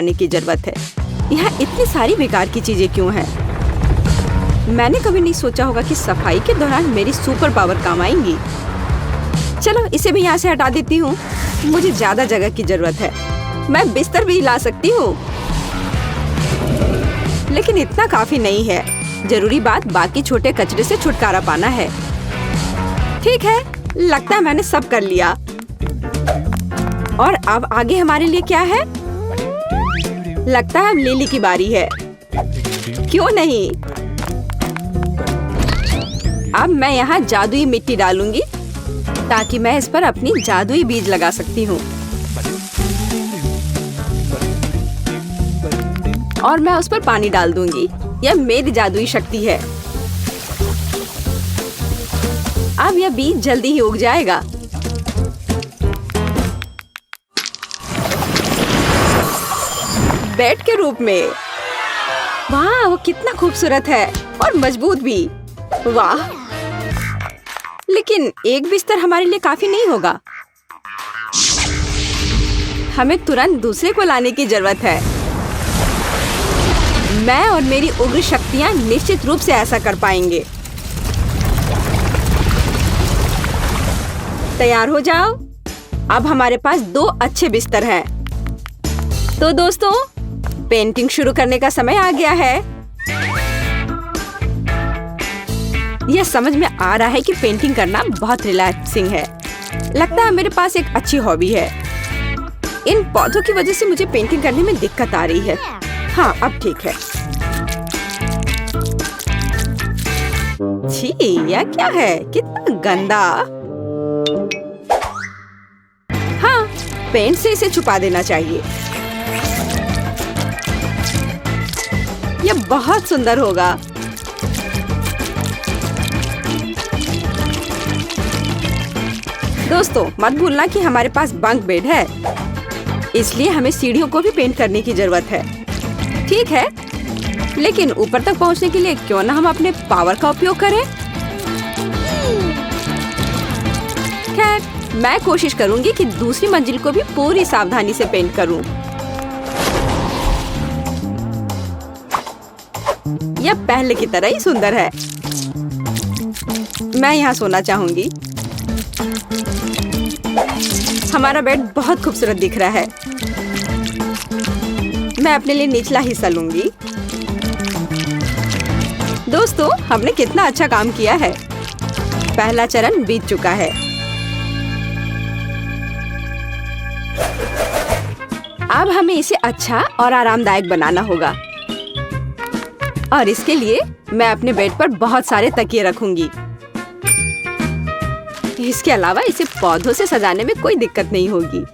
लाने की जरूरत है। यहाँ इतनी सारी बेकार की चीजें क्यों हैं? मैंने कभी नहीं सोचा होगा कि सफाई के दौरान मेरी सुपर पावर काम आएंगी। चलो इसे भी यहाँ से हटा देती हूँ। मुझे ज्यादा जगह की जरूरत है। मैं बिस्तर भी ला सकती हूँ, लेकिन इतना काफी नहीं है। जरूरी बात बाकी छोटे कचरे से छुटकारा पाना है। ठीक है, लगता है मैंने सब कर लिया। और अब आगे हमारे लिए क्या है? लगता है अब लिली की बारी है। क्यों नहीं? अब मैं यहाँ जादुई मिट्टी डालूंगी ताकि मैं इस पर अपनी जादुई बीज लगा सकती हूँ। और मैं उस पर पानी डाल दूंगी। यह मेरी जादुई शक्ति है। अब यह बीज जल्दी ही उग जाएगा। बेड के रूप में। वाह, वो कितना खूबसूरत है और मजबूत भी। वाह, लेकिन एक बिस्तर हमारे लिए काफी नहीं होगा। हमें तुरंत दूसरे को लाने की जरूरत है। मैं और मेरी उग्र शक्तियां निश्चित रूप से ऐसा कर पाएंगे। तैयार हो जाओ। अब हमारे पास 2 अच्छे बिस्तर हैं। तो दोस्तों, पेंटिंग शुरू करने का समय आ गया है। यह समझ में आ रहा है कि पेंटिंग करना बहुत रिलैक्सिंग है। लगता है मेरे पास एक अच्छी हॉबी है। इन पौधों की वजह से मुझे पेंटिंग करने में दिक्कत आ रही है। हाँ, अब ठीक है। छी, यह क्या है? कितना गंदा। हाँ, पेंट से इसे छुपा देना चाहिए। यह बहुत सुंदर होगा। दोस्तों, मत भूलना कि हमारे पास बंक बेड है, इसलिए हमें सीढ़ियों को भी पेंट करने की जरूरत है। ठीक है, लेकिन ऊपर तक पहुंचने के लिए क्यों ना हम अपने पावर का उपयोग करें। खैर, मैं कोशिश करूंगी कि दूसरी मंजिल को भी पूरी सावधानी से पेंट करूं। यह पहले की तरह ही सुंदर है। मैं यहाँ सोना चाहूंगी। हमारा बेड बहुत खूबसूरत दिख रहा है। मैं अपने लिए निचला हिस्सा लूंगी। दोस्तों, हमने कितना अच्छा काम किया है। पहला चरण बीत चुका है। अब हमें इसे अच्छा और आरामदायक बनाना होगा। और इसके लिए मैं अपने बेड पर बहुत सारे तकिए रखूंगी। इसके अलावा इसे पौधों से सजाने में कोई दिक्कत नहीं होगी।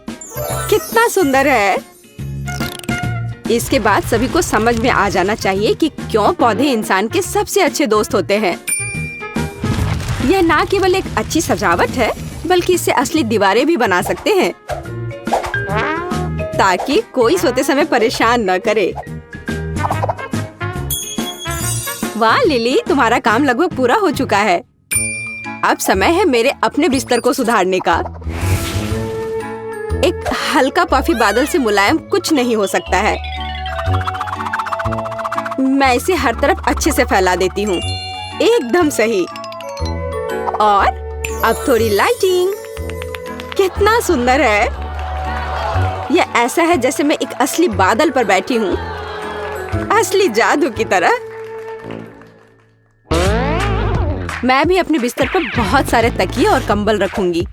कितना सुंदर है। इसके बाद सभी को समझ में आ जाना चाहिए कि क्यों पौधे इंसान के सबसे अच्छे दोस्त होते हैं। यह ना केवल एक अच्छी सजावट है, बल्कि इससे असली दीवारें भी बना सकते हैं, ताकि कोई सोते समय परेशान न करे। वाह लिली, तुम्हारा काम लगभग पूरा हो चुका है। अब समय है मेरे अपने बिस्तर को सुधारने का। एक हल्का पफी बादल से मुलायम कुछ नहीं हो सकता है। मैं इसे हर तरफ अच्छे से फैला देती हूँ। एकदम सही। और अब थोड़ी लाइटिंग। कितना सुंदर है। यह ऐसा है जैसे मैं एक असली बादल पर बैठी हूँ, असली जादू की तरह। मैं भी अपने बिस्तर पर बहुत सारे तकिए और कंबल रखूंगी,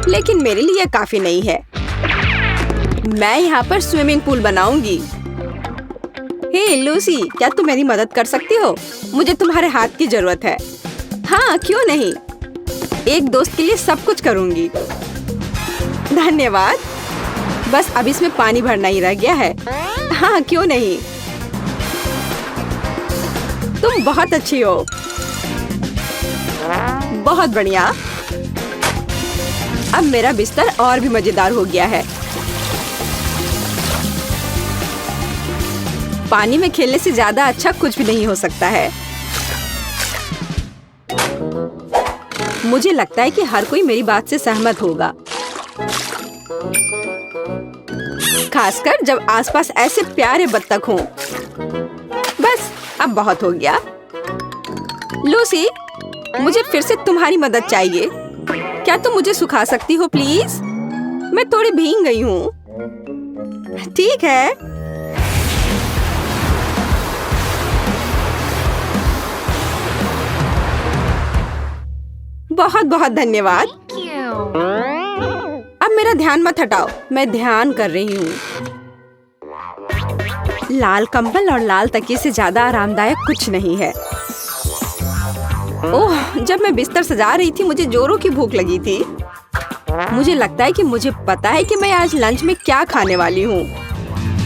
लेकिन मेरे लिए काफी नहीं है। मैं यहाँ पर स्विमिंग पूल बनाऊंगी। हे लूसी, क्या तुम मेरी मदद कर सकती हो? मुझे तुम्हारे हाथ की जरूरत है। हाँ, क्यों नहीं। एक दोस्त के लिए सब कुछ करूंगी। धन्यवाद। बस अब इसमें पानी भरना ही रह गया है। हाँ, क्यों नहीं। तुम बहुत अच्छी हो। बहुत बढ़िया। अब मेरा बिस्तर और भी मजेदार हो गया है। पानी में खेलने से ज्यादा अच्छा कुछ भी नहीं हो सकता है। मुझे लगता है कि हर कोई मेरी बात से सहमत होगा। खासकर जब आसपास ऐसे प्यारे बत्तख हों। बस अब बहुत हो गया। लूसी, मुझे फिर से तुम्हारी मदद चाहिए। क्या तुम मुझे सुखा सकती हो प्लीज? मैं थोड़ी भीग गई हूँ। ठीक है। बहुत बहुत धन्यवाद। अब मेरा ध्यान मत हटाओ, मैं ध्यान कर रही हूँ। लाल कंबल और लाल तकिए से ज्यादा आरामदायक कुछ नहीं है। ओह, जब मैं बिस्तर सजा रही थी मुझे जोरों की भूख लगी थी। मुझे लगता है कि मुझे पता है कि मैं आज लंच में क्या खाने वाली हूँ।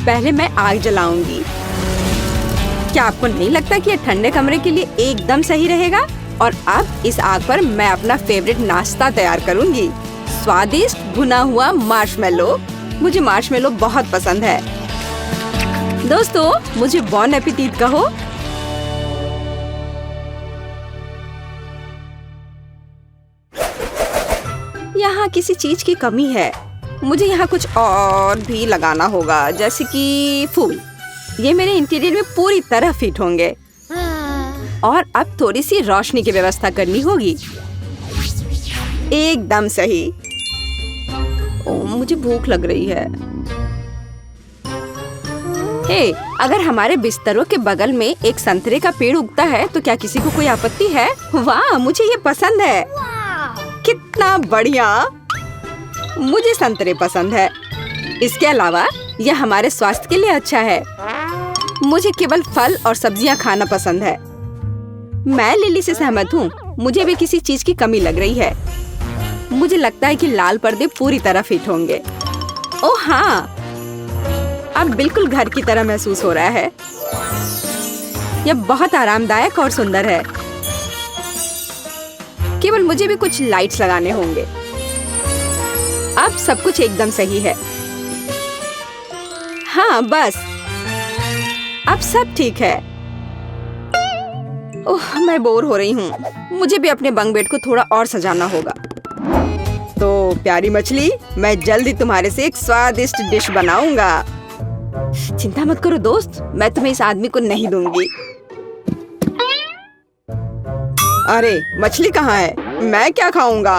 पहले मैं आग जलाऊंगी। क्या आपको नहीं लगता कि यह ठंडे कमरे के लिए एकदम सही रहेगा? और अब इस आग पर मैं अपना फेवरेट नाश्ता तैयार करूंगी। स्वादिष्ट भुना हुआ मार्शमेलो। मुझे मार्शमेलो बहुत पसंद है। दोस्तों, मुझे बॉन एपेटीट कहो। यहाँ किसी चीज की कमी है। मुझे यहाँ कुछ और भी लगाना होगा, जैसे कि फूल। ये मेरे इंटीरियर में पूरी तरह फिट होंगे। और अब थोड़ी सी रोशनी की व्यवस्था करनी होगी। एकदम सही। ओह, मुझे भूख लग रही है। हे, अगर हमारे बिस्तरों के बगल में एक संतरे का पेड़ उगता है तो क्या किसी को कोई आपत्ति है? वाह, मुझे ये पसंद है। कितना बढ़िया। मुझे संतरे पसंद है। इसके अलावा यह हमारे स्वास्थ्य के लिए अच्छा है। मुझे केवल फल और सब्जियां खाना पसंद है। मैं लिली से सहमत हूँ। मुझे भी किसी चीज की कमी लग रही है। मुझे लगता है कि लाल पर्दे पूरी तरह फिट होंगे। ओह हाँ, अब बिल्कुल घर की तरह महसूस हो रहा है। यह बहुत आरामदायक और सुंदर है। केवल मुझे भी कुछ लाइट्स लगाने होंगे। अब सब कुछ एकदम सही है। हाँ, बस अब सब ठीक है। ओह, मैं बोर हो रही हूँ। मुझे भी अपने बंक बेड को थोड़ा और सजाना होगा। तो प्यारी मछली, मैं जल्दी तुम्हारे से एक स्वादिष्ट डिश बनाऊंगा। चिंता मत करो दोस्त, मैं तुम्हें इस आदमी को नहीं दूंगी। अरे, मछली कहाँ है? मैं क्या खाऊंगा?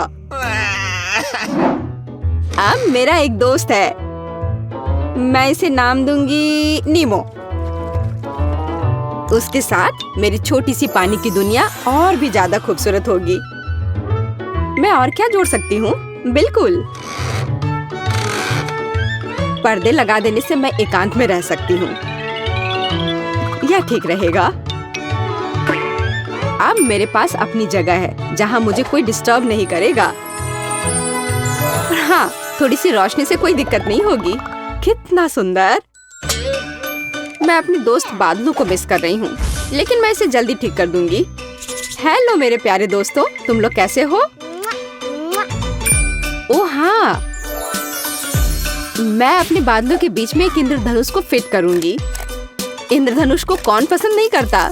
अब मेरा एक दोस्त है। मैं इसे नाम दूंगी नीमो। उसके साथ मेरी छोटी सी पानी की दुनिया और भी ज्यादा खूबसूरत होगी। मैं और क्या जोड़ सकती हूँ? बिल्कुल, पर्दे लगा देने से मैं एकांत में रह सकती हूँ। यह ठीक रहेगा। अब मेरे पास अपनी जगह है जहाँ मुझे कोई डिस्टर्ब नहीं करेगा। हाँ, थोड़ी सी रोशनी से कोई दिक्कत नहीं होगी। कितना सुंदर। मैं अपने दोस्त बादलों को मिस कर रही हूँ, लेकिन मैं इसे जल्दी ठीक कर दूंगी। हेलो मेरे प्यारे दोस्तों, तुम लोग कैसे हो? ओह हाँ, मैं अपने बादलों के बीच में एक इंद्रधनुष को फिट करूंगी। इंद्रधनुष को कौन पसंद नहीं करता?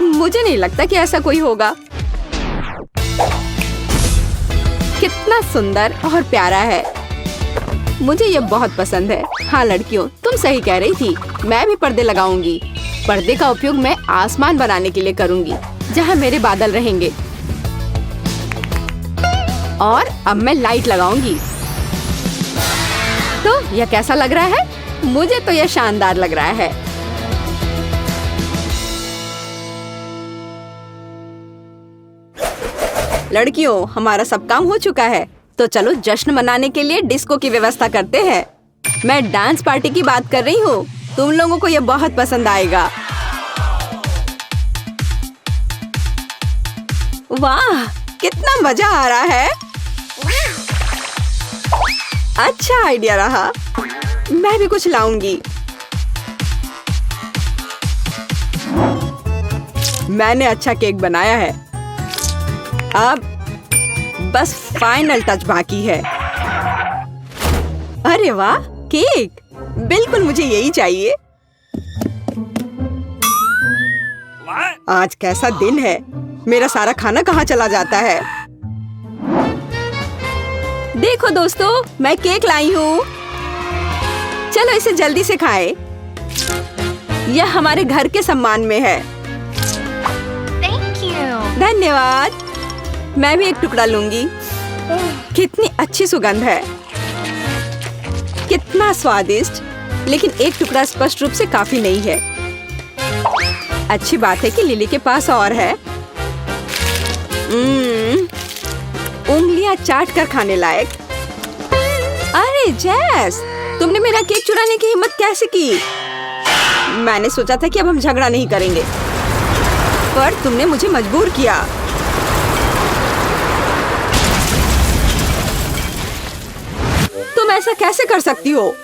मुझे नहीं लगता कि ऐसा कोई होगा। कितना सुंदर और प्यारा है। मुझे ये बहुत पसंद है। हाँ लड़कियों, तुम सही कह रही थी। मैं भी पर्दे लगाऊंगी। पर्दे का उपयोग मैं आसमान बनाने के लिए करूंगी, जहाँ मेरे बादल रहेंगे। और अब मैं लाइट लगाऊंगी। तो यह कैसा लग रहा है? मुझे तो यह शानदार लग रहा है। लड़कियों, हमारा सब काम हो चुका है, तो चलो जश्न मनाने के लिए डिस्को की व्यवस्था करते हैं। मैं डांस पार्टी की बात कर रही हूँ। तुम लोगों को यह बहुत पसंद आएगा। वाह, कितना मजा आ रहा है। अच्छा आइडिया रहा। मैं भी कुछ लाऊंगी। मैंने अच्छा केक बनाया है। अब बस फाइनल टच बाकी है। अरे वाह, केक! बिल्कुल मुझे यही चाहिए। आज कैसा दिन है। मेरा सारा खाना कहाँ चला जाता है? देखो दोस्तों, मैं केक लाई हूँ। चलो इसे जल्दी से खाएं। यह हमारे घर के सम्मान में है। Thank you. धन्यवाद। मैं भी एक टुकड़ा लूंगी। कितनी अच्छी सुगंध है, कितना स्वादिष्ट। लेकिन एक टुकड़ा स्पष्ट रूप से काफी नहीं है। अच्छी बात है कि लिली के पास और है। उंगलियां चाट कर खाने लायक। अरे जैस, तुमने मेरा केक चुराने की हिम्मत कैसे की? मैंने सोचा था कि अब हम झगड़ा नहीं करेंगे, पर तुमने मुझे मजबूर किया। तुम ऐसा कैसे कर सकती हो?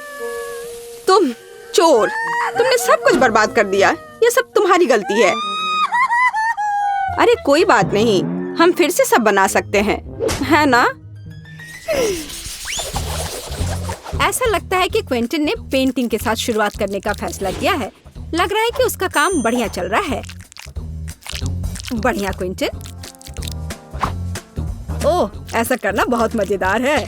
तुम चोर! तुमने सब कुछ बर्बाद कर दिया। ये सब तुम्हारी गलती है। अरे कोई बात नहीं, हम फिर से सब बना सकते हैं, है ना? ऐसा लगता है कि क्विंटन ने पेंटिंग के साथ शुरुआत करने का फैसला किया है। लग रहा है कि उसका काम बढ़िया चल रहा है। बढ़िया क्विंटन। ओह, ऐसा करना बहुत मजेदार है।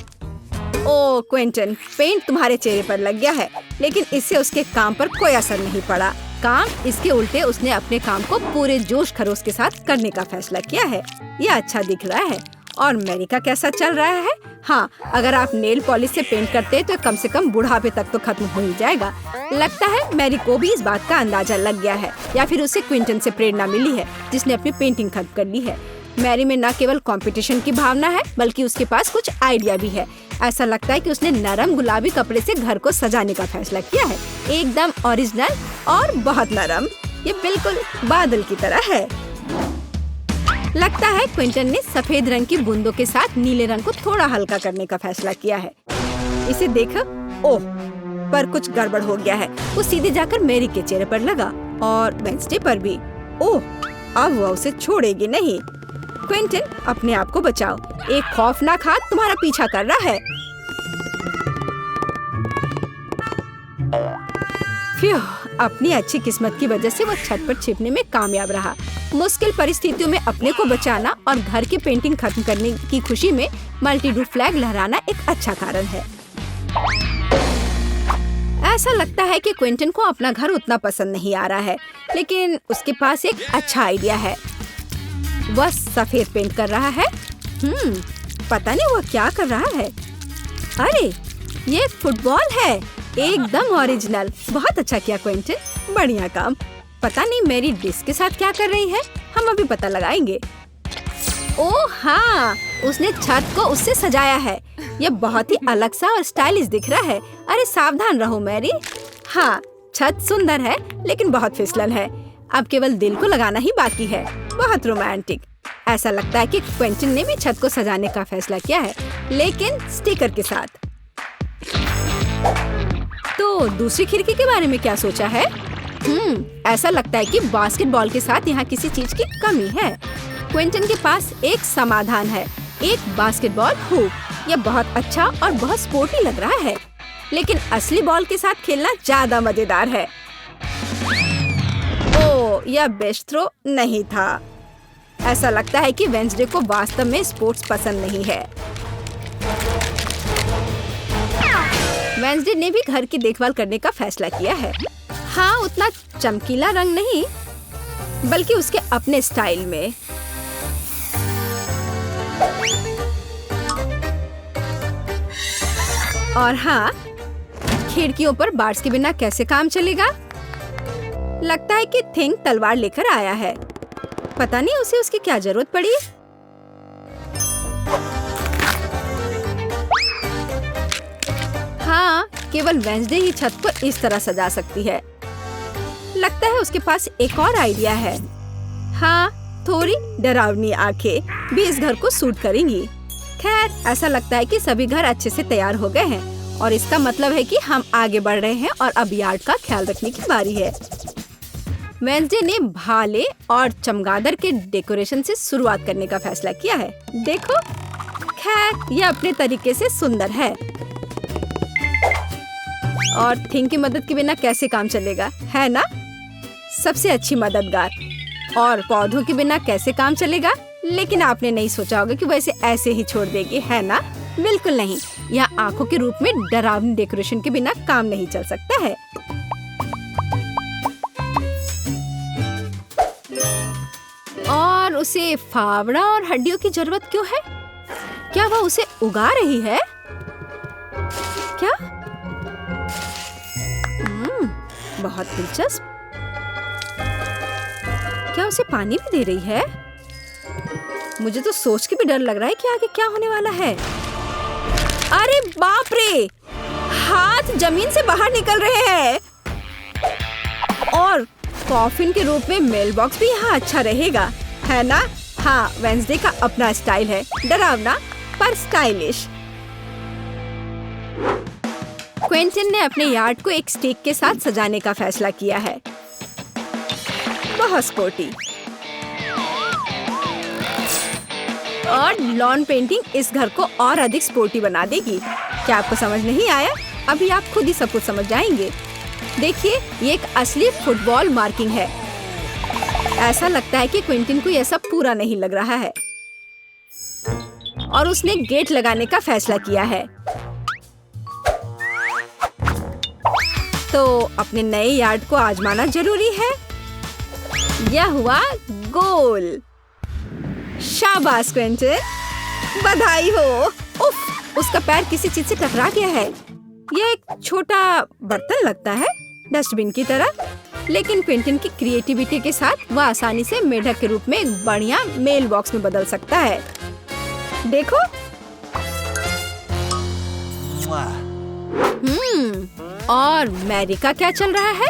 ओह क्विंटन, पेंट तुम्हारे चेहरे पर लग गया है, लेकिन इससे उसके काम पर कोई असर नहीं पड़ा। काम इसके उल्टे उसने अपने काम को पूरे जोश खरोश के साथ करने का फैसला किया है। यह अच्छा दिख रहा है। और मैरी का कैसा चल रहा है? हाँ, अगर आप नेल पॉलिश से पेंट करते हैं तो कम से कम बुढ़ापे तक तो खत्म हो ही जाएगा। लगता है मैरी को भी इस बात का अंदाजा लग गया है, या फिर उसे क्विंटन से प्रेरणा मिली है, जिसने अपनी पेंटिंग खत्म कर ली है। मैरी में न केवल कंपटीशन की भावना है, बल्कि उसके पास कुछ आइडिया भी है। ऐसा लगता है कि उसने नरम गुलाबी कपड़े से घर को सजाने का फैसला किया है। एकदम ओरिजिनल और बहुत नरम। ये बिल्कुल बादल की तरह है। लगता है क्विंटन ने सफेद रंग की बूंदों के साथ नीले रंग को थोड़ा हल्का करने का फैसला किया है। इसे देखो। ओह, पर कुछ गड़बड़ हो गया है। वो सीधे जाकर मैरी के चेहरे पर लगा और वेंसडे पर भी। ओह, अब वो उसे छोड़ेगी नहीं। क्विंटन, अपने आप को बचाओ। एक खौफनाक हाथ तुम्हारा पीछा कर रहा है। फ्यू, अपनी अच्छी किस्मत की वजह से वो छत पर छिपने में कामयाब रहा। मुश्किल परिस्थितियों में अपने को बचाना और घर की पेंटिंग खत्म करने की खुशी में मल्टी-डू फ्लैग लहराना एक अच्छा कारण है। ऐसा लगता है कि क्विंटन को अपना घर उतना पसंद नहीं आ रहा है, लेकिन उसके पास एक अच्छा आइडिया है। वह सफेद पेंट कर रहा है। पता नहीं वह क्या कर रहा है। अरे, ये फुटबॉल है। एकदम ओरिजिनल। बहुत अच्छा किया क्विंटन, बढ़िया काम। पता नहीं मेरी डिस्क के साथ क्या कर रही है। हम अभी पता लगाएंगे। ओह हाँ, उसने छत को उससे सजाया है। यह बहुत ही अलग सा और स्टाइलिश दिख रहा है। अरे सावधान रहो मैरी। हाँ, छत सुंदर है, लेकिन बहुत फिसलन है। अब केवल दिल को लगाना ही बाकी है। बहुत रोमांटिक। ऐसा लगता है कि क्विंटन ने भी छत को सजाने का फैसला किया है, लेकिन स्टिकर के साथ। तो दूसरी खिड़की के बारे में क्या सोचा है? ऐसा लगता है कि बास्केटबॉल के साथ यहाँ किसी चीज की कमी है। क्विंटन के पास एक समाधान है, एक बास्केटबॉल हुप। यह बहुत अच्छा और बहुत स्पोर्टी लग रहा है, लेकिन असली बॉल के साथ खेलना ज्यादा मजेदार है। ओह, यह बेस्ट थ्रो नहीं था। ऐसा लगता है कि वेंसडे को वास्तव में स्पोर्ट्स पसंद नहीं है। वेंसडे ने भी घर की देखभाल करने का फैसला किया है। हाँ, उतना चमकीला रंग नहीं, बल्कि उसके अपने स्टाइल में। और हाँ, खिड़कियों पर बार्स के बिना कैसे काम चलेगा? लगता है कि थिंग तलवार लेकर आया है। पता नहीं उसे उसकी क्या जरूरत पड़ी। हाँ, केवल वेंसडे ही छत को इस तरह सजा सकती है। लगता है उसके पास एक और आइडिया है। हाँ, थोड़ी डरावनी आंखें भी इस घर को सूट करेंगी। खैर, ऐसा लगता है कि सभी घर अच्छे से तैयार हो गए हैं और इसका मतलब है कि हम आगे बढ़ रहे हैं और अब यार्ड का ख्याल रखने की बारी है। वेंसडे ने भाले और चमगादड़ के डेकोरेशन से शुरुआत करने का फैसला किया है। देखो, खैर यह अपने तरीके से सुंदर है। और थिंग की मदद के बिना कैसे काम चलेगा, है ना? सबसे अच्छी मददगार। और पौधों के बिना कैसे काम चलेगा? लेकिन आपने नहीं सोचा होगा कि वैसे ऐसे ही छोड़ देगी, है ना? बिल्कुल नहीं, यह आंखों के रूप में डरावनी डेकोरेशन के बिना काम नहीं चल सकता है। और उसे फावड़ा और हड्डियों की जरूरत क्यों है? क्या वह उसे उगा रही है? क्या? बहुत दिलचस्प। क्या उसे पानी भी दे रही है? मुझे तो सोच के भी डर लग रहा है कि आगे क्या होने वाला है। अरे बाप रे! हाथ जमीन से बाहर निकल रहे हैं। और कॉफिन के रूप में मेल बॉक्स भी यहाँ अच्छा रहेगा, है ना? हाँ, वेंसडे का अपना स्टाइल है, डरावना पर स्टाइलिश। क्विंटन ने अपने यार्ड को एक स्टिक के साथ सजाने का फैसला किया है। बहुत स्पोर्टी। और लॉन पेंटिंग इस घर को और अधिक स्पोर्टी बना देगी। क्या आपको समझ नहीं आया? अभी आप खुद ही सब कुछ समझ जाएंगे। देखिए, ये एक असली फुटबॉल मार्किंग है। ऐसा लगता है कि क्विंटन को यह सब पूरा नहीं लग रहा है और उसने गेट लगाने का फैसला किया है। तो अपने नए यार्ड को आजमाना जरूरी है। यह हुआ गोल। शाबाश क्विंटन, बधाई हो। उफ, उसका पैर किसी चीज से टकरा गया है। यह एक छोटा बर्तन लगता है, डस्टबिन की तरह, लेकिन क्विंटन की क्रिएटिविटी के साथ वह आसानी से मेढक के रूप में एक बढ़िया मेल बॉक्स में बदल सकता है। देखो। और मैरी का क्या चल रहा है?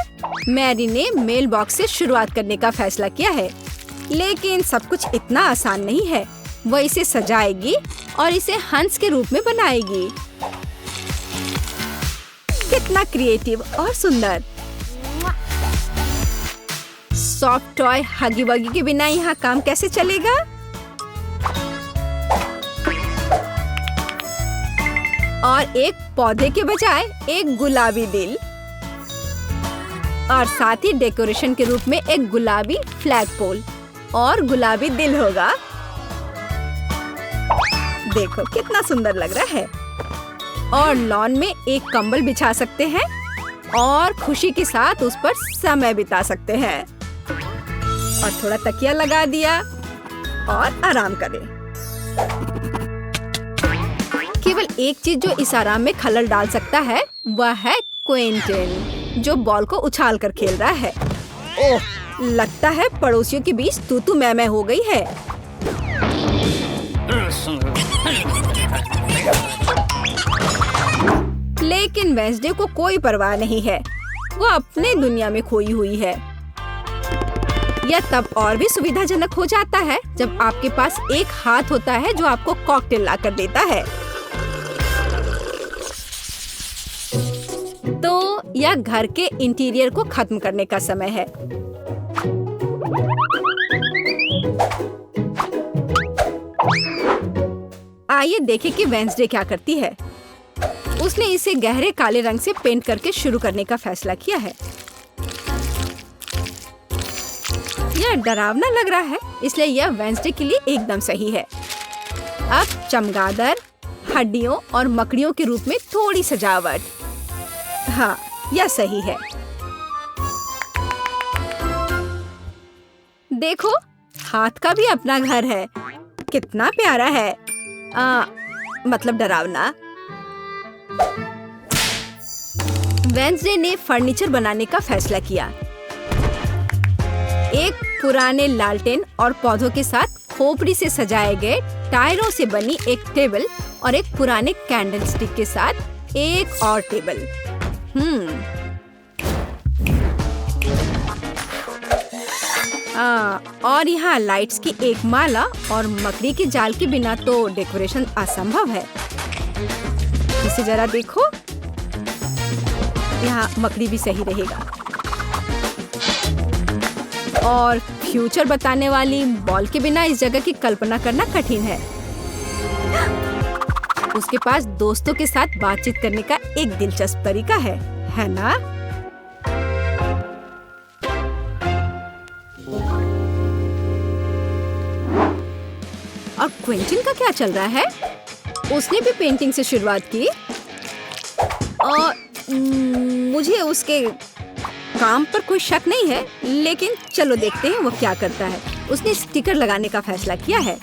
मैरी ने मेल बॉक्स से शुरुआत करने का फैसला किया है, लेकिन सब कुछ इतना आसान नहीं है। वह इसे सजाएगी और इसे हंस के रूप में बनाएगी। कितना क्रिएटिव और सुंदर। सॉफ्ट टॉय हगी वगी के बिना यहाँ काम कैसे चलेगा? और एक पौधे के बजाय एक गुलाबी दिल, और साथ ही डेकोरेशन के रूप में एक गुलाबी फ्लैग पोल और गुलाबी दिल होगा। देखो कितना सुंदर लग रहा है। और लॉन में एक कंबल बिछा सकते हैं और खुशी के साथ उस पर समय बिता सकते हैं। और थोड़ा तकिया लगा दिया और आराम करें। केवल एक चीज जो इस आराम में खलल डाल सकता है वह है क्विंटन, जो बॉल को उछाल कर खेल रहा है। ओह, लगता है पड़ोसियों के बीच तू मैं हो गई है। लेकिन वेंसडे को कोई परवाह नहीं है। वो अपने दुनिया में खोई हुई है। यह तब और भी सुविधाजनक हो जाता है जब आपके पास एक हाथ होता है जो आपको कॉकटेल ला कर देता है। तो यह घर के इंटीरियर को खत्म करने का समय है। आइए देखें कि वेंसडे क्या करती है। उसने इसे गहरे काले रंग से पेंट करके शुरू करने का फैसला किया है। यह डरावना लग रहा है, इसलिए यह वेंसडे के लिए एकदम सही है। अब चमगादड़, हड्डियों और मकड़ियों के रूप में थोड़ी सजावट। हाँ, यह सही है। देखो, हाथ का भी अपना घर है। कितना प्यारा है। मतलब डरावना। वेंसडे ने फर्नीचर बनाने का फैसला किया। एक पुराने लालटेन और पौधों के साथ खोपड़ी से सजाए गए टायरों से बनी एक टेबल और एक पुराने कैंडल स्टिक के साथ एक और टेबल। और यहाँ लाइट्स की एक माला और मकड़ी के जाल के बिना तो डेकोरेशन असंभव है। इसे जरा देखो, यहाँ मकड़ी भी सही रहेगा। और फ्यूचर बताने वाली बॉल के बिना इस जगह की कल्पना करना कठिन है। उसके पास दोस्तों के साथ बातचीत करने का एक दिलचस्प तरीका है ना? और क्विंटन का क्या चल रहा है? उसने भी पेंटिंग से शुरुआत की और मुझे उसके काम पर कोई शक नहीं है, लेकिन चलो देखते हैं वो क्या करता है। उसने स्टिकर लगाने का फैसला किया है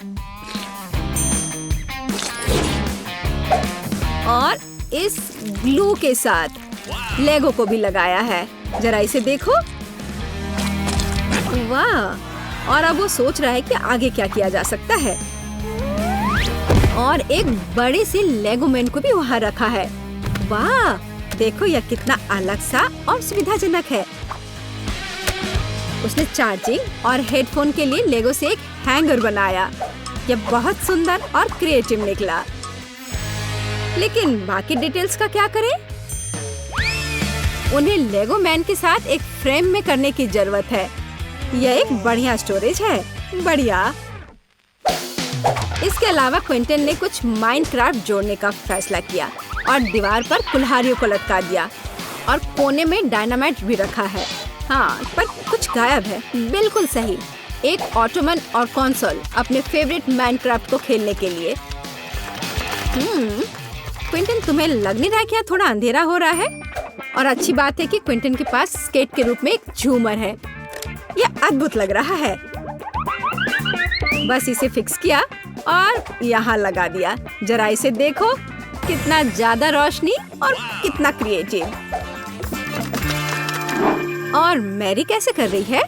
और इस ग्लू के साथ लेगो को भी लगाया है। जरा इसे देखो, वाह। और अब वो सोच रहा है कि आगे क्या किया जा सकता है और एक बड़े से लेगो मैन को भी वहाँ रखा है। वाह, देखो यह कितना अलग सा और सुविधाजनक है। उसने चार्जिंग और हेडफोन के लिए लेगो से एक हैंगर बनाया। यह बहुत सुंदर और क्रिएटिव निकला। लेकिन बाकी डिटेल्स का क्या करें? उन्हें लेगो मैन के साथ एक फ्रेम में करने की जरूरत है। यह एक बढ़िया स्टोरेज है। बढ़िया। इसके अलावा क्विंटन ने कुछ माइनक्राफ्ट जोड़ने का फैसला किया और दीवार पर कुल्हाड़ियों को लटका दिया और कोने में डायनामाइट भी रखा है। हाँ, पर कुछ गायब है। बिल्कुल सही, एक ऑटोमन और कंसोल अपने फेवरेट माइनक्राफ्ट को खेलने के लिए। क्विंटन, तुम्हें लग नहीं रहा क्या थोड़ा अंधेरा हो रहा है? और अच्छी बात है कि क्विंटन के पास स्केट के रूप में एक झूमर है। यह अद्भुत लग रहा है। बस इसे फिक्स किया और यहाँ लगा दिया। जरा इसे देखो, कितना ज्यादा रोशनी और कितना क्रिएटिव। और मैरी कैसे कर रही है?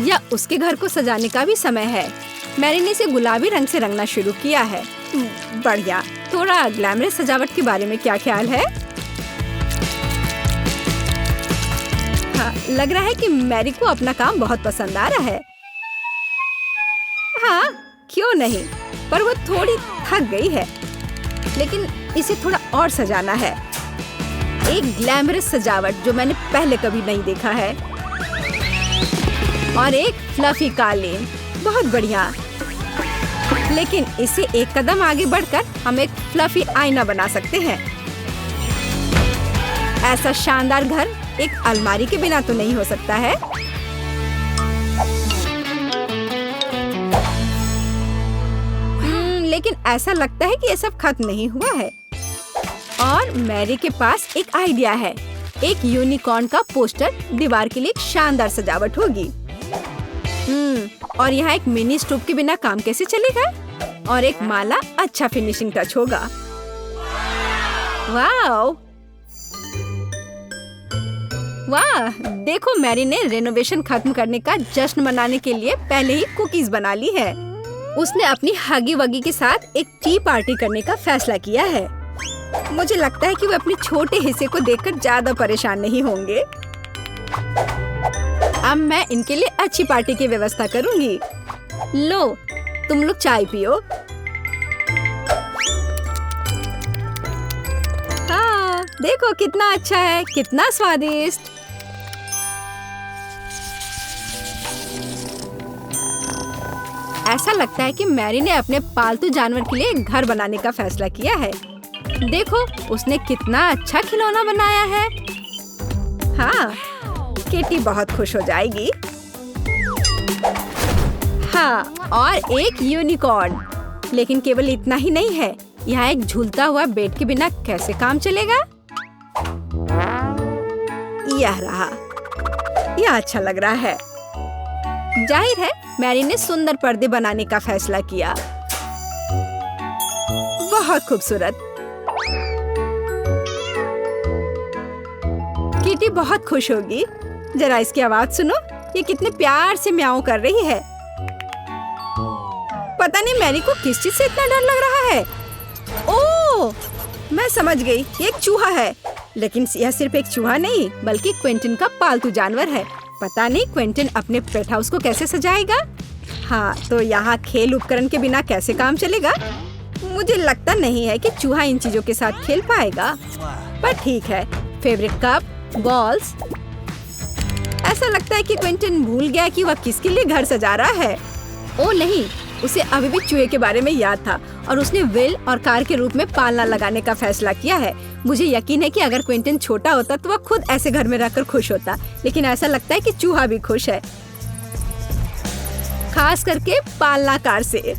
या उसके घर को सजाने का भी समय है। मैरी ने इसे गुलाबी रंग से रंगना शुरू किया है। बढ़िया। थोड़ा ग्लैमरस सजावट के बारे में क्या ख्याल है? हाँ, लग रहा है कि मैरी को अपना काम बहुत पसंद आ रहा है। हाँ, क्यों नहीं, पर वो थोड़ी थक गई है। लेकिन इसे थोड़ा और सजाना है। एक ग्लैमरस सजावट जो मैंने पहले कभी नहीं देखा है। और एक फ्लफी कालीन, बहुत बढ़िया। लेकिन इसे एक कदम आगे बढ़कर हम एक फ्लफी आईना बना सकते हैं। ऐसा शानदार घर एक अलमारी के बिना तो नहीं हो सकता है। लेकिन ऐसा लगता है कि ये सब खत्म नहीं हुआ है। और मैरी के पास एक आइडिया है। एक यूनिकॉर्न का पोस्टर दीवार के लिए एक शानदार सजावट होगी। और यहाँ एक मिनी स्टोव के बिना काम कैसे चलेगा? और एक माला अच्छा फिनिशिंग टच होगा। वाह, वाह, देखो मैरी ने रेनोवेशन खत्म करने का जश्न मनाने के लिए पहले ही कुकीज बना ली है। उसने अपनी हगी वगी के साथ एक टी पार्टी करने का फैसला किया है। मुझे लगता है कि वो अपने छोटे हिस्से को देखकर ज्यादा परेशान नहीं होंगे। अब मैं इनके लिए अच्छी पार्टी की व्यवस्था करूंगी। लो, तुम लोग चाय पियो। हाँ, देखो कितना अच्छा है, कितना स्वादिष्ट। ऐसा लगता है कि मैरी ने अपने पालतू जानवर के लिए घर बनाने का फैसला किया है। देखो, उसने कितना अच्छा खिलौना बनाया है। हाँ, किटी बहुत खुश हो जाएगी। हाँ, और एक यूनिकॉर्न। लेकिन केवल इतना ही नहीं है। यहाँ एक झूलता हुआ बेड के बिना कैसे काम चलेगा? यह रहा। यह अच्छा लग रहा है। जाहिर है मैरी ने सुंदर पर्दे बनाने का फैसला किया। बहुत खूबसूरत। किटी बहुत खुश होगी। जरा इसकी आवाज सुनो, ये कितने प्यार से म्याऊं कर रही है। पता नहीं मैरी को किस चीज से इतना डर लग रहा है। ओह, मैं समझ गई, ये एक चूहा है। लेकिन यह सिर्फ एक चूहा नहीं, बल्कि क्विंटन का पालतू जानवर है। पता नहीं क्विंटन अपने पेट हाउस को कैसे सजाएगा। हाँ, तो यहाँ खेल उपकरण के बिना कैसे काम चलेगा? मुझे लगता नहीं है कि चूहा इन चीजों के साथ खेल पाएगा। पर ठीक है, फेवरेट कप, बॉल्स। ऐसा लगता है कि क्विंटन भूल गया कि वह किसके लिए घर सजा रहा है। ओ नहीं, उसे अभी भी चूहे के बारे में याद था और उसने व्हील और कार के रूप में पालना लगाने का फैसला किया है। मुझे यकीन है कि अगर क्विंटन छोटा होता तो वह खुद ऐसे घर में रहकर खुश होता। लेकिन ऐसा लगता है कि चूहा भी खुश है, खास करके पालना कार से।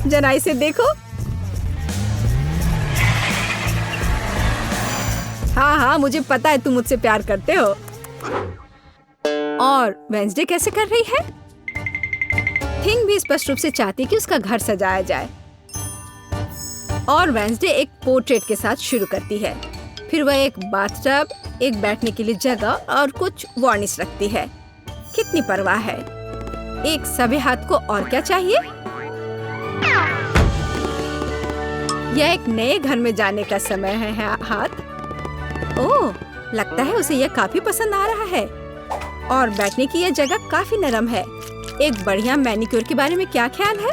जरा इसे देखो, हाँ हाँ, मुझे पता है तुम मुझसे प्यार करते हो। और वेंसडे कैसे कर रही है? थिंग भी स्पष्ट रूप से चाहती कि उसका घर सजाया जाए। और वेंसडे एक पोर्ट्रेट के साथ शुरू करती है। फिर वह एक बाथटब, एक बैठने के लिए जगह और कुछ वार्निश रखती है। कितनी परवाह है। एक सभ्य हाथ को और क्या चाहिए? यह एक नए घर में जाने का समय है हाथ। ओह, लगता है उसे यह काफी पसंद आ रहा है। और बैठने की यह जगह काफी नरम है। एक बढ़िया मैनिक्योर के बारे में क्या ख्याल है?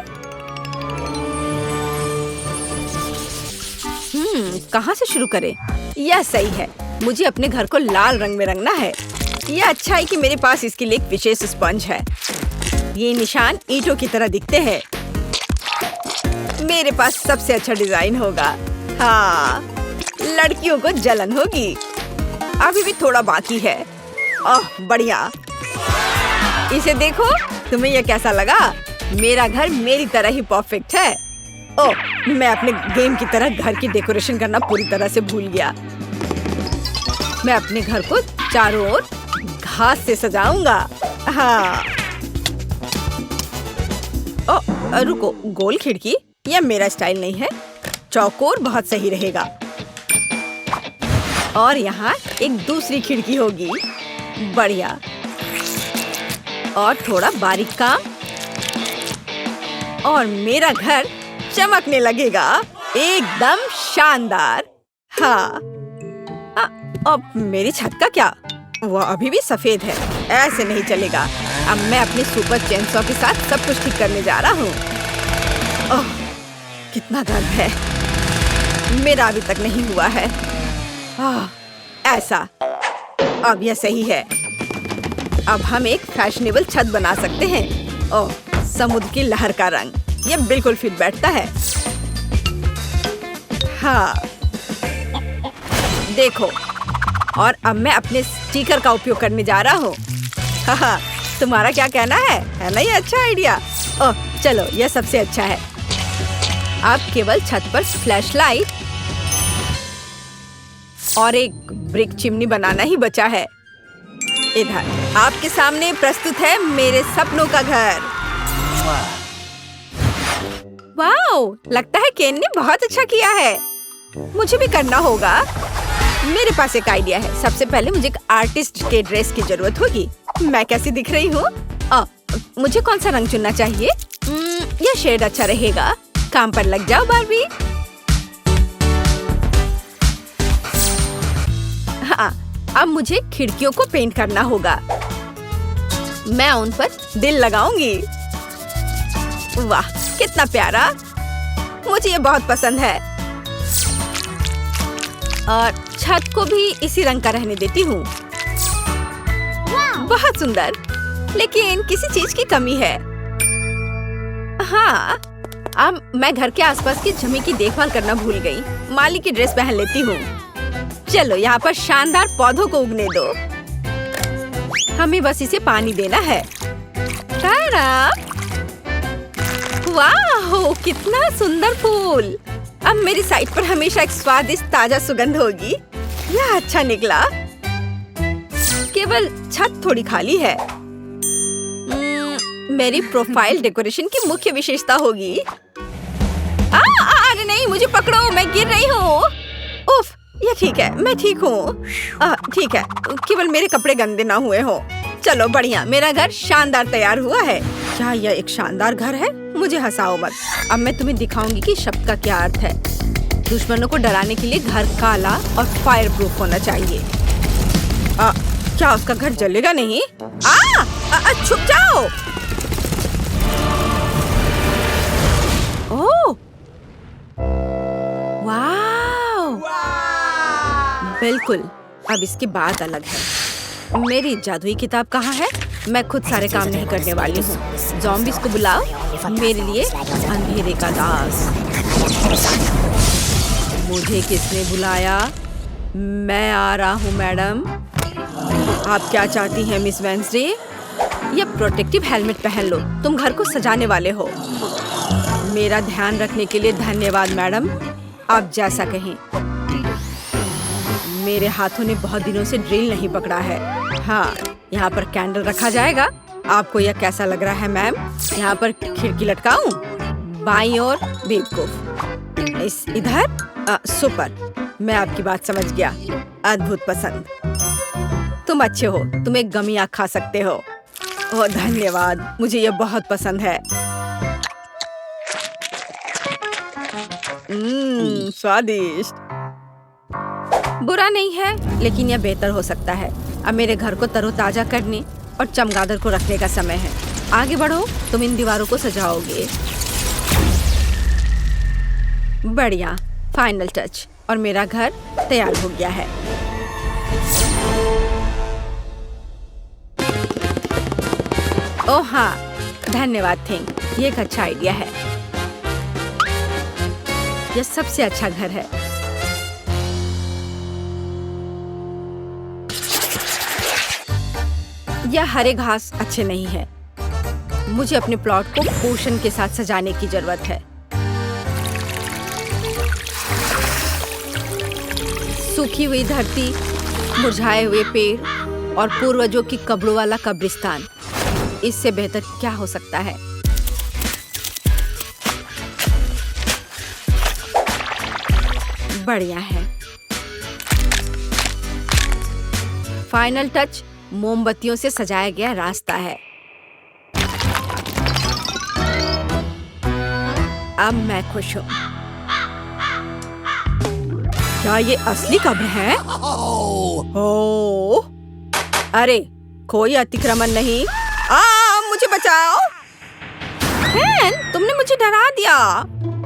कहाँ से शुरू करें? यह सही है। मुझे अपने घर को लाल रंग में रंगना है। यह अच्छा है कि मेरे पास इसके लिए एक विशेष स्पंज है। ये निशान ईंटों की तरह दिखते हैं। मेरे पास सबसे अच्छा डिजाइन होगा। हाँ, लड़कियों को जलन होगी। अभी भी थोड़ा बाकी है। ओह, बढ़िया। इसे देखो, तुम्हें यह कैसा लगा? मेरा घर मेरी तरह ही परफेक्ट है। ओह, मैं अपने गेम की तरह घर की डेकोरेशन करना पूरी तरह से भूल गया। मैं अपने घर को चारों ओर घास से सजाऊंगा। हाँ। ओह, रुको, गोल खिड़की? यह मेरा स्टाइल नहीं है। चौकोर बहुत सही रहेगा। और यहाँ एक दूसरी खिड़की होगी। बढ़िया। और थोड़ा बारीक काम और मेरा घर चमकने लगेगा। एकदम शानदार। हाँ। अब मेरी छत का क्या? वह अभी भी सफेद है। ऐसे नहीं चलेगा। अब मैं अपने सुपर चेनसॉ के साथ सब कुछ ठीक करने जा रहा हूँ। ओह, कितना दर्द है। मेरा अभी तक नहीं हुआ है। ऐसा। अब यह सही है। अब हम एक फैशनेबल छत बना सकते हैं। ओह, समुद्र की लहर का रंग। यह बिल्कुल फिट बैठता है। हाँ, देखो। और अब मैं अपने स्टिकर का उपयोग करने जा रहा हूँ। हाँ, तुम्हारा क्या कहना है ना? ये अच्छा आइडिया। ओह, चलो, यह सबसे अच्छा है। अब केवल छत पर फ्लैशलाइट और एक ब्रिक चिमनी बनाना ही बचा है। इधर आपके सामने प्रस्तुत है मेरे सपनों का घर। वाओ, लगता है केन ने बहुत अच्छा किया है। मुझे भी करना होगा। मेरे पास एक आइडिया है। सबसे पहले मुझे एक आर्टिस्ट के ड्रेस की जरूरत होगी। मैं कैसी दिख रही हूँ? मुझे कौन सा रंग चुनना चाहिए? यह शेड अच्छा रहेगा। काम पर लग जाओ बारबी। हाँ, अब मुझे खिड़कियों को पेंट करना होगा। मैं उन पर दिल लगाऊंगी। वाह, कितना प्यारा। मुझे ये बहुत पसंद है। और छत को भी इसी रंग का रहने देती हूँ। बहुत सुंदर, लेकिन किसी चीज की कमी है। हाँ, अब मैं घर के आसपास की जमीन की देखभाल करना भूल गई। माली की ड्रेस पहन लेती हूँ। चलो, यहाँ पर शानदार पौधों को उगने दो। हमें बस इसे पानी देना है। तारा! वाह, कितना सुंदर फूल। अब मेरी साइड पर हमेशा एक स्वादिष्ट ताजा सुगंध होगी। यह अच्छा निकला। केवल छत थोड़ी खाली है। मेरी प्रोफाइल डेकोरेशन की मुख्य विशेषता होगी। अरे नहीं, मुझे पकड़ो, मैं गिर रही हूँ। उफ, ये ठीक है, मैं ठीक हूँ। ठीक है, केवल मेरे कपड़े गंदे ना हुए हो। चलो, बढ़िया, मेरा घर शानदार तैयार हुआ है। क्या यह एक शानदार घर है? मुझे हंसाओ मत। अब मैं तुम्हें दिखाऊंगी कि शब्द का क्या अर्थ है। दुश्मनों को डराने के लिए घर काला और फायर प्रूफ होना चाहिए। क्या उसका घर जलेगा नहीं? छुप जाओ। ओह, वाव! बिल्कुल। अब इसकी बात अलग है। मेरी जादुई किताब कहाँ है? मैं खुद सारे काम नहीं करने वाली हूँ। ज़ॉम्बीज़ को बुलाओ, मेरे लिए अंधेरे का दास। मुझे किसने बुलाया? मैं आ रहा हूँ मैडम। आप क्या चाहती हैं मिस वेंसडे? यह प्रोटेक्टिव हेलमेट पहन लो। तुम घर को सजाने वाले हो। मेरा ध्यान रखने के लिए धन्यवाद मैडम। आप जैसा कहें। मेरे हाथों ने बहुत दिनों से ड्रिल नहीं पकड़ा है। हाँ, यहाँ पर कैंडल रखा जाएगा। आपको यह कैसा लग रहा है मैम? यहाँ पर खिड़की लटकाऊं? बाईं ओर बेवकूफ। इस इधर सुपर। मैं आपकी बात समझ गया। अद्भुत पसंद। तुम अच्छे हो, तुम एक गमिया खा सकते हो। ओह धन्यवाद, मुझे यह बहुत पसंद है। स्वादिष्ट। बुरा नहीं है, लेकिन यह बेहतर हो सकता है। अब मेरे घर को तरोताजा करने और चमगादड़ को रखने का समय है। आगे बढ़ो, तुम इन दीवारों को सजाओगे। बढ़िया, फाइनल टच। और मेरा घर तैयार हो गया है। ओह हाँ, धन्यवाद थिंग, ये एक अच्छा आइडिया है। यह सबसे अच्छा घर है। यह हरे घास अच्छे नहीं है। मुझे अपने प्लॉट को पोषण के साथ सजाने की जरूरत है। सूखी हुई धरती, मुरझाए हुए पेड़ और पूर्वजों की कब्रों वाला कब्रिस्तान। इससे बेहतर क्या हो सकता है? बढ़िया है। फाइनल टच मोमबत्तियों से सजाया गया रास्ता है। अब मैं खुश हूँ। क्या ये असली कब्र है? ओह, अरे कोई अतिक्रमण नहीं। मुझे बचाओ। तुमने मुझे डरा दिया।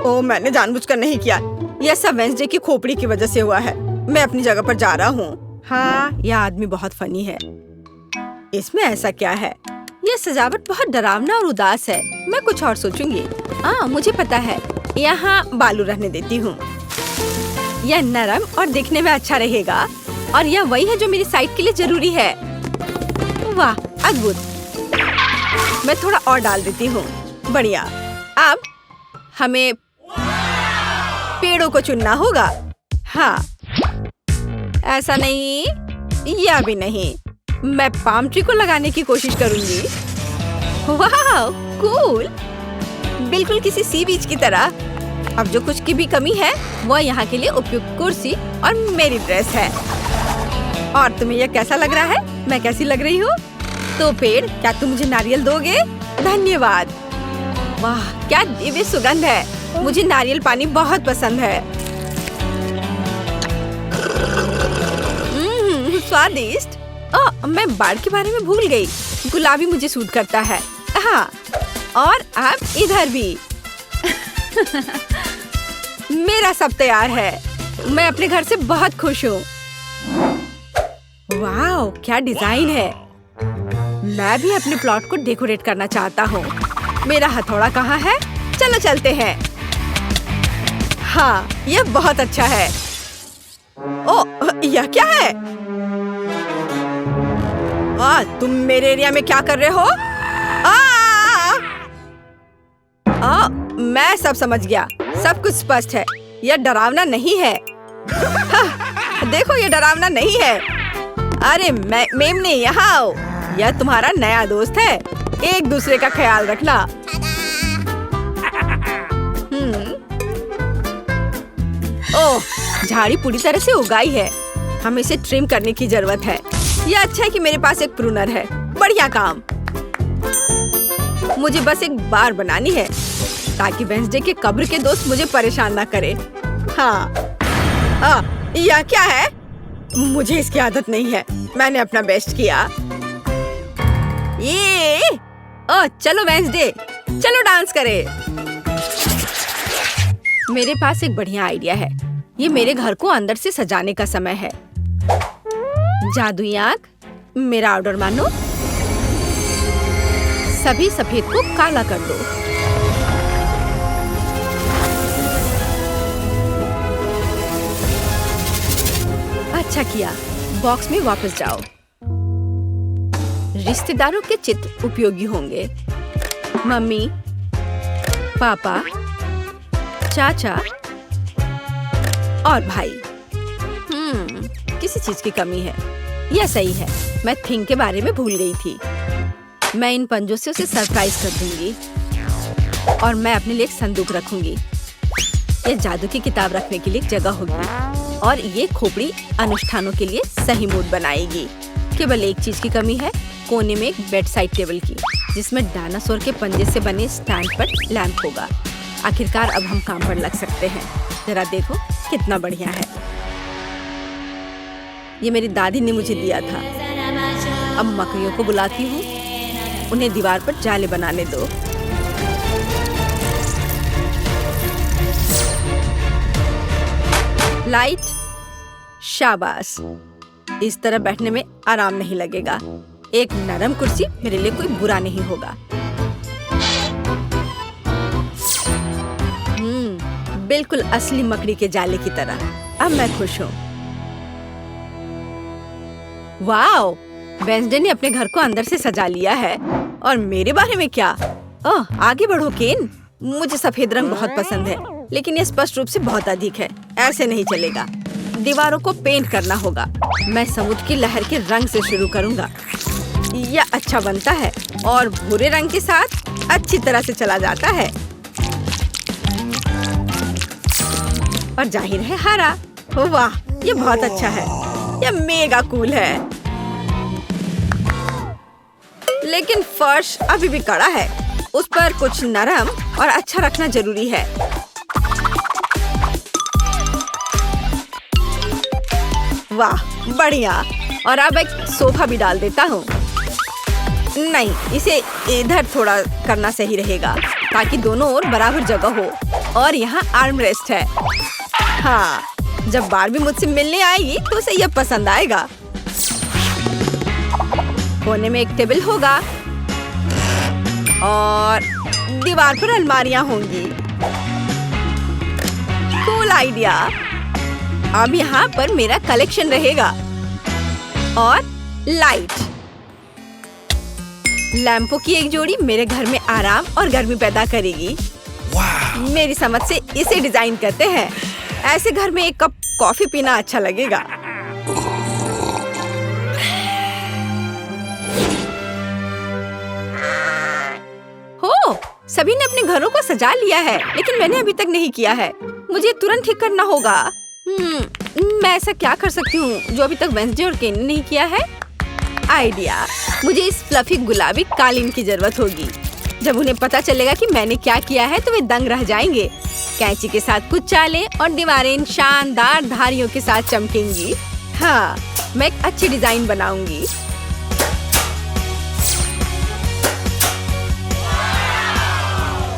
ओह, मैंने जानबूझकर नहीं किया। यह सब वेंसडे की खोपड़ी की वजह से हुआ है। मैं अपनी जगह पर जा रहा हूँ। हाँ, यह आदमी बहुत फनी है। इसमें ऐसा क्या है? यह सजावट बहुत डरावना और उदास है। मैं कुछ और सोचूंगी। मुझे पता है। यहाँ बालू रहने देती हूँ। यह नरम और दिखने में अच्छा रहेगा। और यह वही है जो मेरी साइट के लिए जरूरी है। वाह, अद्भुत। मैं थोड़ा और डाल देती हूँ। बढ़िया। अब हमें पेड़ों को चुनना होगा। हाँ, ऐसा नहीं, या भी नहीं। मैं पाम ट्री को लगाने की कोशिश करूंगी। वाह, कूल। बिल्कुल किसी सी बीच की तरह। अब जो कुछ की भी कमी है, वह यहाँ के लिए उपयुक्त कुर्सी और मेरी ड्रेस है। और तुम्हें यह कैसा लग रहा है? मैं कैसी लग रही हूँ? तो पेड़, क्या तुम मुझे नारियल दोगे? धन्यवाद। वाह, क्या दिव्य सुगंध है। मुझे नारियल पानी बहुत पसंद है। स्वादिष्ट। मैं बाढ़ के बारे में भूल गई। गुलाबी मुझे सूट करता है। हाँ, और अब इधर भी। मेरा सब तैयार है। मैं अपने घर से बहुत खुश हूँ। वाह, क्या डिजाइन है। मैं भी अपने प्लॉट को डेकोरेट करना चाहता हूँ। मेरा हथौड़ा कहाँ है? चलो चलते हैं। हाँ, यह बहुत अच्छा है। ओह, यह क्या है? तुम मेरे एरिया में क्या कर रहे हो? मैं सब समझ गया। सब कुछ स्पष्ट है। यह डरावना नहीं है। देखो, यह डरावना नहीं है। अरे मेमने, यहाँ आओ। यह तुम्हारा नया दोस्त है। एक दूसरे का ख्याल रखना। ओह, झाड़ी पूरी तरह से उगाई है। हमें इसे ट्रिम करने की जरूरत है। यह अच्छा है कि मेरे पास एक प्रूनर है। बढ़िया काम। मुझे बस एक बार बनानी है ताकि वेंसडे के कब्र के दोस्त मुझे परेशान ना करे। हाँ, यह क्या है? मुझे इसकी आदत नहीं है। मैंने अपना बेस्ट किया। ये चलो वेंसडे, चलो डांस करें। मेरे पास एक बढ़िया आइडिया है। ये मेरे घर को अंदर से सजाने का समय है। जादुई आंख, मेरा ऑर्डर मानो। सभी सफेद को काला कर दो। अच्छा किया। बॉक्स में वापस जाओ। रिश्तेदारों के चित्र उपयोगी होंगे। मम्मी, पापा, चाचा और भाई। किसी चीज की कमी है। यह सही है, मैं थिंग के बारे में भूल गई थी। मैं इन पंजों से उसे सरप्राइज कर दूंगी और मैं अपने लिए एक संदूक रखूंगी। ये जादू की किताब रखने के लिए एक जगह होगी और ये खोपड़ी अनुष्ठानों के लिए सही मूड बनाएगी। केवल एक चीज की कमी है, कोने में एक बेड साइड टेबल की, जिसमें डायनासोर के पंजे से बने स्टैंड पर लैंप होगा। आखिरकार अब हम काम पर लग सकते हैं। जरा देखो कितना बढ़िया है। ये मेरी दादी ने मुझे दिया था। अब मकड़ियों को बुलाती हूँ, उन्हें दीवार पर जाले बनाने दो। लाइट, शाबाश। इस तरह बैठने में आराम नहीं लगेगा। एक नरम कुर्सी मेरे लिए कोई बुरा नहीं होगा। बिल्कुल असली मकड़ी के जाले की तरह। अब मैं खुश हूँ। वाओ, वेंसडे ने अपने घर को अंदर से सजा लिया है। और मेरे बारे में क्या? ओह, आगे बढ़ो केन। मुझे सफेद रंग बहुत पसंद है, लेकिन ये स्पष्ट रूप से बहुत अधिक है। ऐसे नहीं चलेगा। दीवारों को पेंट करना होगा। मैं समुद्र की लहर के रंग से शुरू करूंगा। यह अच्छा बनता है और भूरे रंग के साथ अच्छी तरह से चला जाता है। और जाहिर है हरा। वाह, ये बहुत अच्छा है। यह मेगा कूल है। लेकिन फर्श अभी भी कड़ा है। उस पर कुछ नरम और अच्छा रखना जरूरी है। वाह, बढ़िया। और अब एक सोफा भी डाल देता हूँ। नहीं, इसे इधर थोड़ा करना सही रहेगा ताकि दोनों ओर बराबर जगह हो। और यहाँ आर्म रेस्ट है। हाँ, जब बारबी मुझसे मिलने आएगी तो उसे यह पसंद आएगा। कोने में एक टेबल होगा और दीवार पर अलमारियां होंगी। Cool idea. अब यहाँ पर मेरा कलेक्शन रहेगा। और लाइट, लैंपों की एक जोड़ी मेरे घर में आराम और गर्मी पैदा करेगी। मेरी समझ से इसे डिजाइन करते हैं। ऐसे घर में एक कप कॉफी पीना अच्छा लगेगा। हो, सभी ने अपने घरों को सजा लिया है, लेकिन मैंने अभी तक नहीं किया है। मुझे तुरंत ठीक करना होगा। मैं ऐसा क्या कर सकती हूँ जो अभी तक वेंसडे और केन ने नहीं किया है? आइडिया, मुझे इस फ्लफी गुलाबी कालीन की जरूरत होगी। जब उन्हें पता चलेगा कि मैंने क्या किया है तो वे दंग रह जाएंगे। कैंची के साथ कुछ चालें और दीवारें इन शानदार धारियों के साथ चमकेंगी। हाँ, मैं एक अच्छी डिजाइन बनाऊंगी।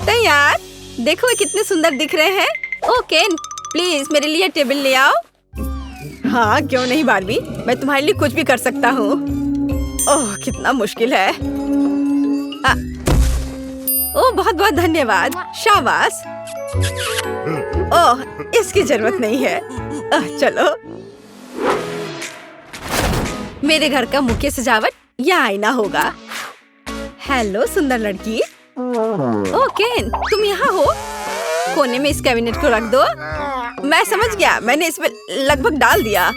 तैयार। देखो वे कितने सुंदर दिख रहे हैं। ओ केन, प्लीज मेरे लिए टेबल ले आओ। हाँ, क्यों नहीं बारबी, मैं तुम्हारे लिए कुछ भी कर सकता हूँ। ओह, कितना मुश्किल है। ओह, बहुत बहुत धन्यवाद। शाबाश। ओह, इसकी जरूरत नहीं है। चलो। मेरे घर का मुख्य सजावट यह आईना होगा। हेलो सुंदर लड़की। ओह केन, तुम यहाँ हो? कोने में इस कैबिनेट को रख दो। मैं समझ गया, मैंने इसमें लगभग डाल दिया।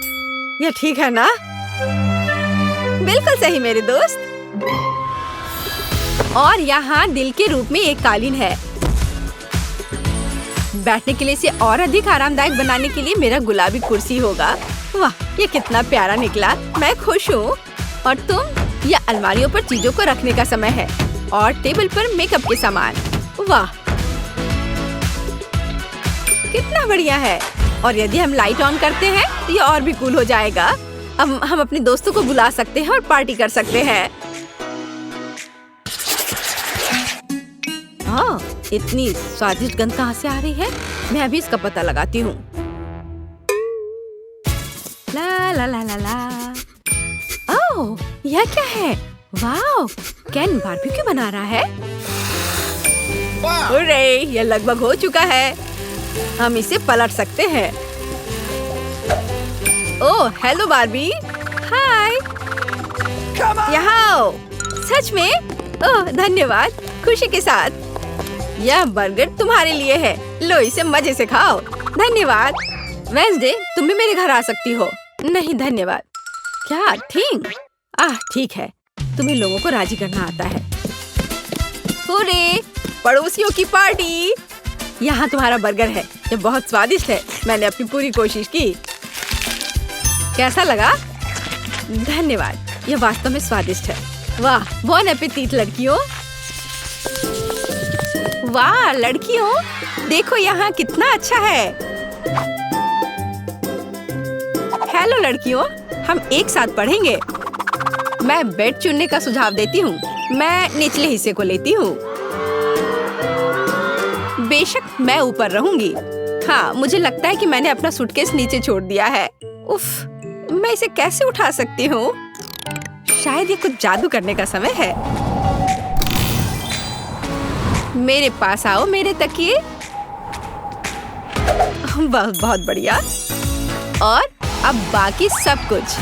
यह ठीक है ना? बिल्कुल सही मेरे दोस्त। और यहाँ दिल के रूप में एक कालीन है। बैठने के लिए इसे और अधिक आरामदायक बनाने के लिए मेरा गुलाबी कुर्सी होगा। वाह, ये कितना प्यारा निकला। मैं खुश हूँ। और तुम? यह अलमारियों पर चीजों को रखने का समय है और टेबल पर मेकअप के सामान। वाह, कितना बढ़िया है। और यदि हम लाइट ऑन करते हैं तो ये और भी कूल हो जाएगा। अब हम अपने दोस्तों को बुला सकते हैं और पार्टी कर सकते हैं। हाँ, इतनी स्वादिष्ट गंध कहाँ से आ रही है? मैं अभी इसका पता लगाती हूँ। ला ला ला ला ला। ओह, यह क्या है? वाओ, केन बारबेक्यू बना रहा है। अरे, यह लगभग हो चुका है। हम इसे पलट सकते हैं। ओह, हेलो बारबी। हाय। यहाँ आओ। सच में? ओह, धन्यवाद। खुशी के साथ। यह बर्गर तुम्हारे लिए है। लो, इसे मजे से खाओ। धन्यवाद। वेंसडे, तुम भी मेरे घर आ सकती हो। नहीं धन्यवाद। क्या थिंग? ठीक है, तुम्हें लोगों को राजी करना आता है। हुर्रे, पड़ोसियों की पार्टी। यहाँ तुम्हारा बर्गर है, ये बहुत स्वादिष्ट है। मैंने अपनी पूरी कोशिश की। कैसा लगा? धन्यवाद, ये वास्तव में स्वादिष्ट है। वाह, बॉन एपेटीट लड़कियों। वाह लड़कियों, देखो यहाँ कितना अच्छा है। हेलो लड़कियों, हम एक साथ पढ़ेंगे। मैं बेड चुनने का सुझाव देती हूँ। मैं निचले हिस्से को लेती हूँ। बेशक मैं ऊपर रहूंगी। हाँ, मुझे लगता है कि मैंने अपना सूटकेस नीचे छोड़ दिया है। उफ, मैं इसे कैसे उठा सकती हूँ? शायद ये कुछ जादू करने का समय है। मेरे पास आओ मेरे तकिए। बहुत बढ़िया। और अब बाकी सब कुछ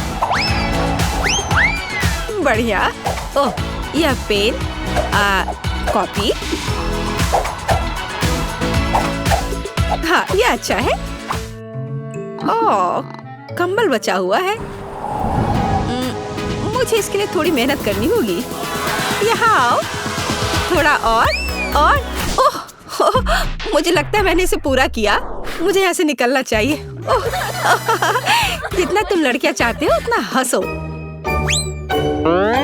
बढ़िया। ओह, यह पेन, कॉपी। हाँ, ये अच्छा है। ओह, कंबल बचा हुआ है। मुझे इसके लिए थोड़ी मेहनत करनी होगी। यहाँ आओ, थोड़ा और। ओह, मुझे लगता है मैंने इसे पूरा किया। मुझे यहाँ से निकलना चाहिए। जितना तुम लड़कियाँ चाहते हो उतना हंसो।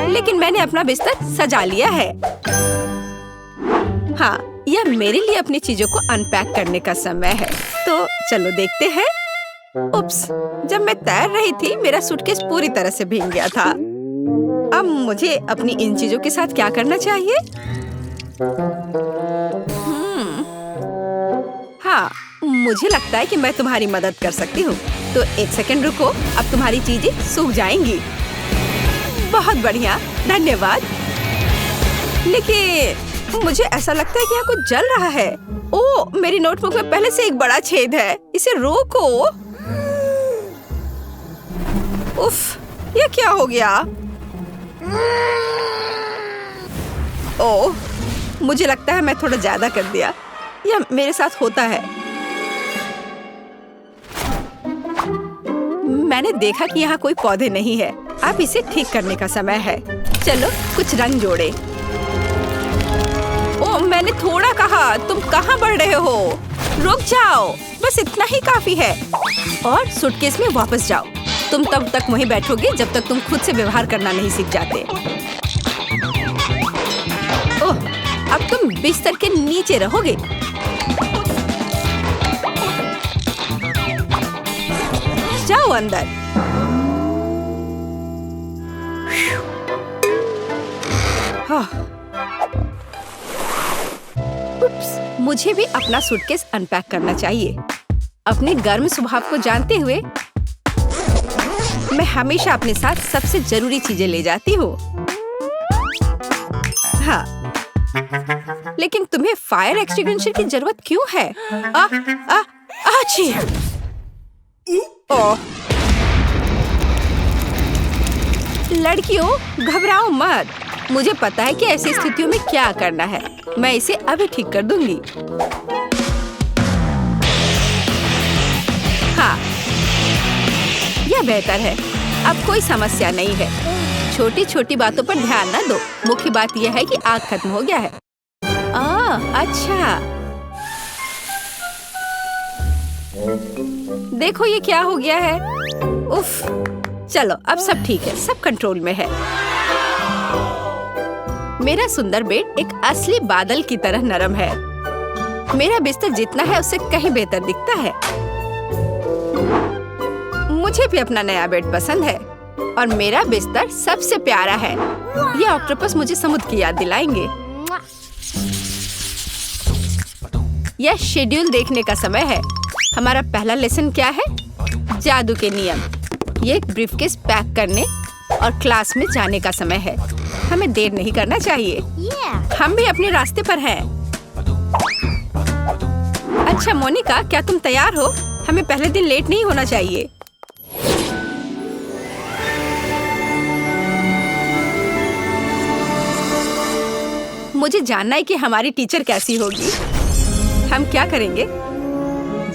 लेकिन मैंने अपना बिस्तर सजा लिया है। हाँ, यह मेरे लिए अपनी चीजों को अनपैक करने का समय है। तो चलो देखते हैं। उप्स, जब मैं तैर रही थी मेरा सूटकेस पूरी तरह से भीग गया था। अब मुझे अपनी इन चीजों के साथ क्या करना चाहिए? हाँ, मुझे लगता है कि मैं तुम्हारी मदद कर सकती हूँ। तो एक सेकंड रुको, अब तुम्हारी चीजें सूख जाएंगी। बहुत बढ़िया, धन्यवाद। लेकिन मुझे ऐसा लगता है कि यहाँ कुछ जल रहा है। ओह, मेरी नोटबुक में पहले से एक बड़ा छेद है। इसे रोको। उफ, ये क्या हो गया? ओह, मुझे लगता है मैं थोड़ा ज्यादा कर दिया। यह मेरे साथ होता है। मैंने देखा कि यहाँ कोई पौधे नहीं है। अब इसे ठीक करने का समय है। चलो कुछ रंग जोड़े। ओह, मैंने थोड़ा कहा। तुम कहाँ बढ़ रहे हो? रुक जाओ, बस इतना ही काफी है। और सूटकेस में वापस जाओ। तुम तब तक वहीं बैठोगे जब तक तुम खुद से व्यवहार करना नहीं सीख जाते। ओह, अब तुम बिस्तर के नीचे रहोगे। जाओ अंदर। उप्स, मुझे भी अपना सूटकेस अनपैक करना चाहिए। अपने गर्म स्वभाव को जानते हुए मैं हमेशा अपने साथ सबसे जरूरी चीजें ले जाती हूँ। हाँ, लेकिन तुम्हें फायर एक्सटिंग्विशर की जरूरत क्यों है? आची! ओह, लड़कियों घबराओ मत। मुझे पता है कि ऐसी स्थितियों में क्या करना है। मैं इसे अभी ठीक कर दूंगी। हाँ, यह बेहतर है। अब कोई समस्या नहीं है। छोटी छोटी बातों पर ध्यान न दो। मुख्य बात यह है कि आग खत्म हो गया है। अच्छा, देखो ये क्या हो गया है। उफ, चलो अब सब ठीक है, सब कंट्रोल में है। मेरा सुंदर बेड एक असली बादल की तरह नरम है। मेरा बिस्तर जितना है उससे कहीं बेहतर दिखता है। मुझे भी अपना नया बेड पसंद है और मेरा बिस्तर सबसे प्यारा है। ये ऑक्टोपस मुझे समुद्र की याद दिलाएंगे। यह शेड्यूल देखने का समय है। हमारा पहला लेसन क्या है? जादू के नियम। ये ब्रीफकेस पैक करने और क्लास में जाने का समय है। हमें देर नहीं करना चाहिए। हम भी अपने रास्ते पर हैं। अच्छा मोनिका, क्या तुम तैयार हो? हमें पहले दिन लेट नहीं होना चाहिए। मुझे जानना है कि हमारी टीचर कैसी होगी। हम क्या करेंगे?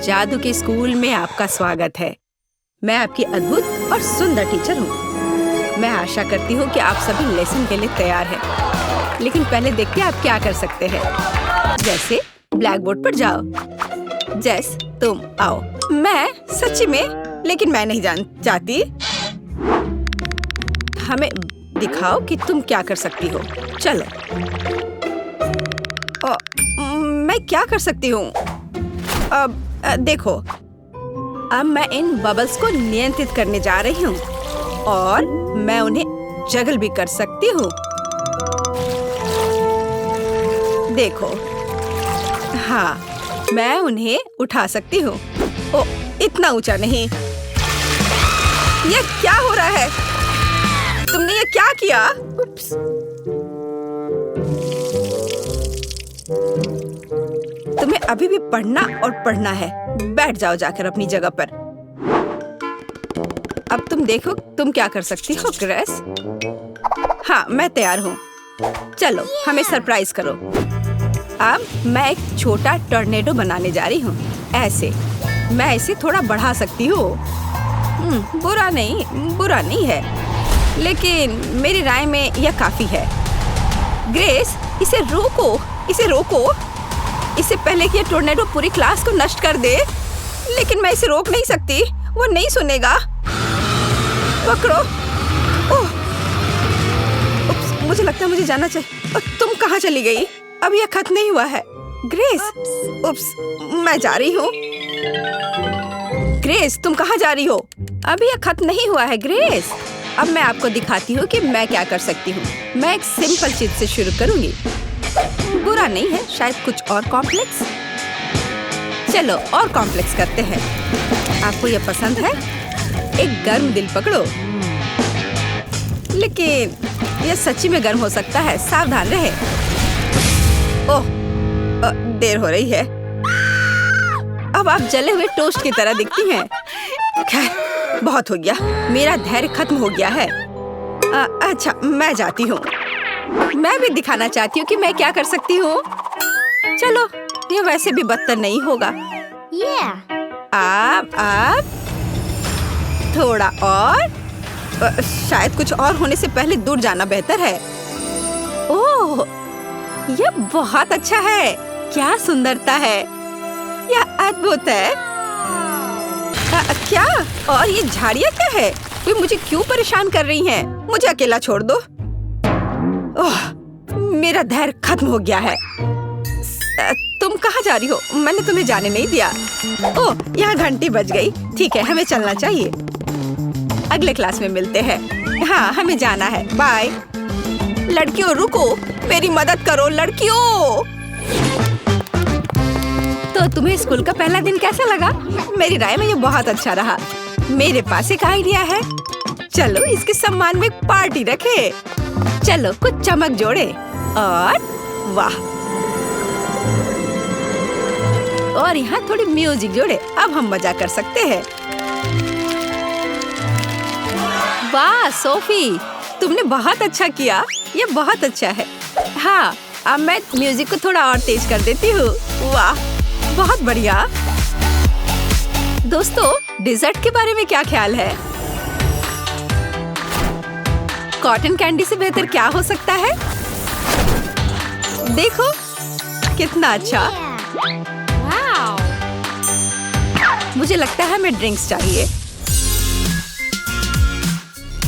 जादू के स्कूल में आपका स्वागत है। मैं आपकी अद्भुत और सुंदर टीचर हूँ। मैं आशा करती हूँ कि आप सभी लेसन के लिए तैयार हैं। लेकिन पहले देखते हैं आप क्या कर सकते हैं। जैसे ब्लैक बोर्ड पर जाओ। जेस, तुम आओ। मैं सच्ची में, लेकिन मैं नहीं चाहती। हमें दिखाओ कि तुम क्या कर सकती हो। चलो। मैं क्या कर सकती हूँ? अब देखो, अब मैं इन बबल्स को नियंत्रित करने जा रही हूँ और मैं उन्हें जगल भी कर सकती हूँ। देखो, हाँ, मैं उन्हें उठा सकती हूँ। ओ, इतना ऊंचा नहीं। ये क्या हो रहा है? तुमने ये क्या किया? उप्स। तुम्हें अभी भी पढ़ना और पढ़ना है। बैठ जाओ जाकर अपनी जगह पर। अब तुम देखो तुम क्या कर सकती हो ग्रेस। हाँ, मैं तैयार हूँ। चलो, हमें सरप्राइज करो। अब मैं एक छोटा टॉर्नेडो बनाने जा रही हूँ। ऐसे मैं इसे थोड़ा बढ़ा सकती हूँ। बुरा नहीं है, लेकिन मेरी राय में यह काफी है। ग्रेस, इसे रोको। इससे पहले कि ये टॉर्नेडो पूरी क्लास को नष्ट कर दे। लेकिन मैं इसे रोक नहीं सकती, वो नहीं सुनेगा। पकड़ो। ओह, उप्स, मुझे लगता है मुझे जाना चाहिए। तुम कहाँ चली गई? अब यह खत्म नहीं हुआ है। ग्रेस, उप्स, मैं जा रही हूँ। ग्रेस, तुम कहाँ जा रही हो? अभी यह खत्म नहीं हुआ है ग्रेस। अब मैं आपको दिखाती हूँ कि मैं क्या कर सकती हूँ। मैं एक सिंपल चीज से शुरू करूँगी। बुरा नहीं है, शायद कुछ और कॉम्प्लेक्स। चलो, और कॉम्प्लेक्स करते हैं। आपको यह पसंद है? एक गर्म दिल पकड़ो। लेकिन यह सच्ची में गर्म हो सकता है, सावधान रहे। ओह, देर हो रही है। अब आप जले हुए टोस्ट की तरह दिखती हैं। खैर, बहुत हो गया। मेरा धैर्य खत्म हो गया है। अच्छा, मैं जाती हूँ। मैं भी दिखाना चाहती हूँ कि मैं क्या कर सकती हूँ। चलो, ये वैसे भी बदतर नहीं होगा। आप थोड़ा और। शायद कुछ और होने से पहले दूर जाना बेहतर है। ओह, यह बहुत अच्छा है। क्या सुंदरता है। यह अद्भुत है। क्या? और ये झाड़ियाँ क्या है? वे मुझे क्यों परेशान कर रही हैं? मुझे अकेला छोड़ दो। ओह, मेरा धैर्य खत्म हो गया है। तुम कहाँ जा रही हो? मैंने तुम्हें जाने नहीं दिया। ओह, यहाँ घंटी बज गई। ठीक है, हमें चलना चाहिए। अगले क्लास में मिलते हैं। हाँ, हमें जाना है। बाय। लड़कियों, रुको, मेरी मदद करो लड़कियों। तो तुम्हें स्कूल का पहला दिन कैसा लगा? मेरी राय में ये बहुत अच्छा रहा। मेरे पास एक आइडिया है। चलो, इसके सम्मान में एक पार्टी रखे। चलो, कुछ चमक जोड़े और वाह, और यहाँ थोड़ी म्यूजिक जोड़े। अब हम मजा कर सकते हैं। वाह सोफी, तुमने बहुत अच्छा किया। ये बहुत अच्छा है। हाँ, अब मैं म्यूजिक को थोड़ा और तेज कर देती हूँ। वाह, बहुत बढ़िया। दोस्तों, डिजर्ट के बारे में क्या ख्याल है? कॉटन कैंडी से बेहतर क्या हो सकता है? देखो कितना अच्छा। मुझे लगता है हमें ड्रिंक्स चाहिए।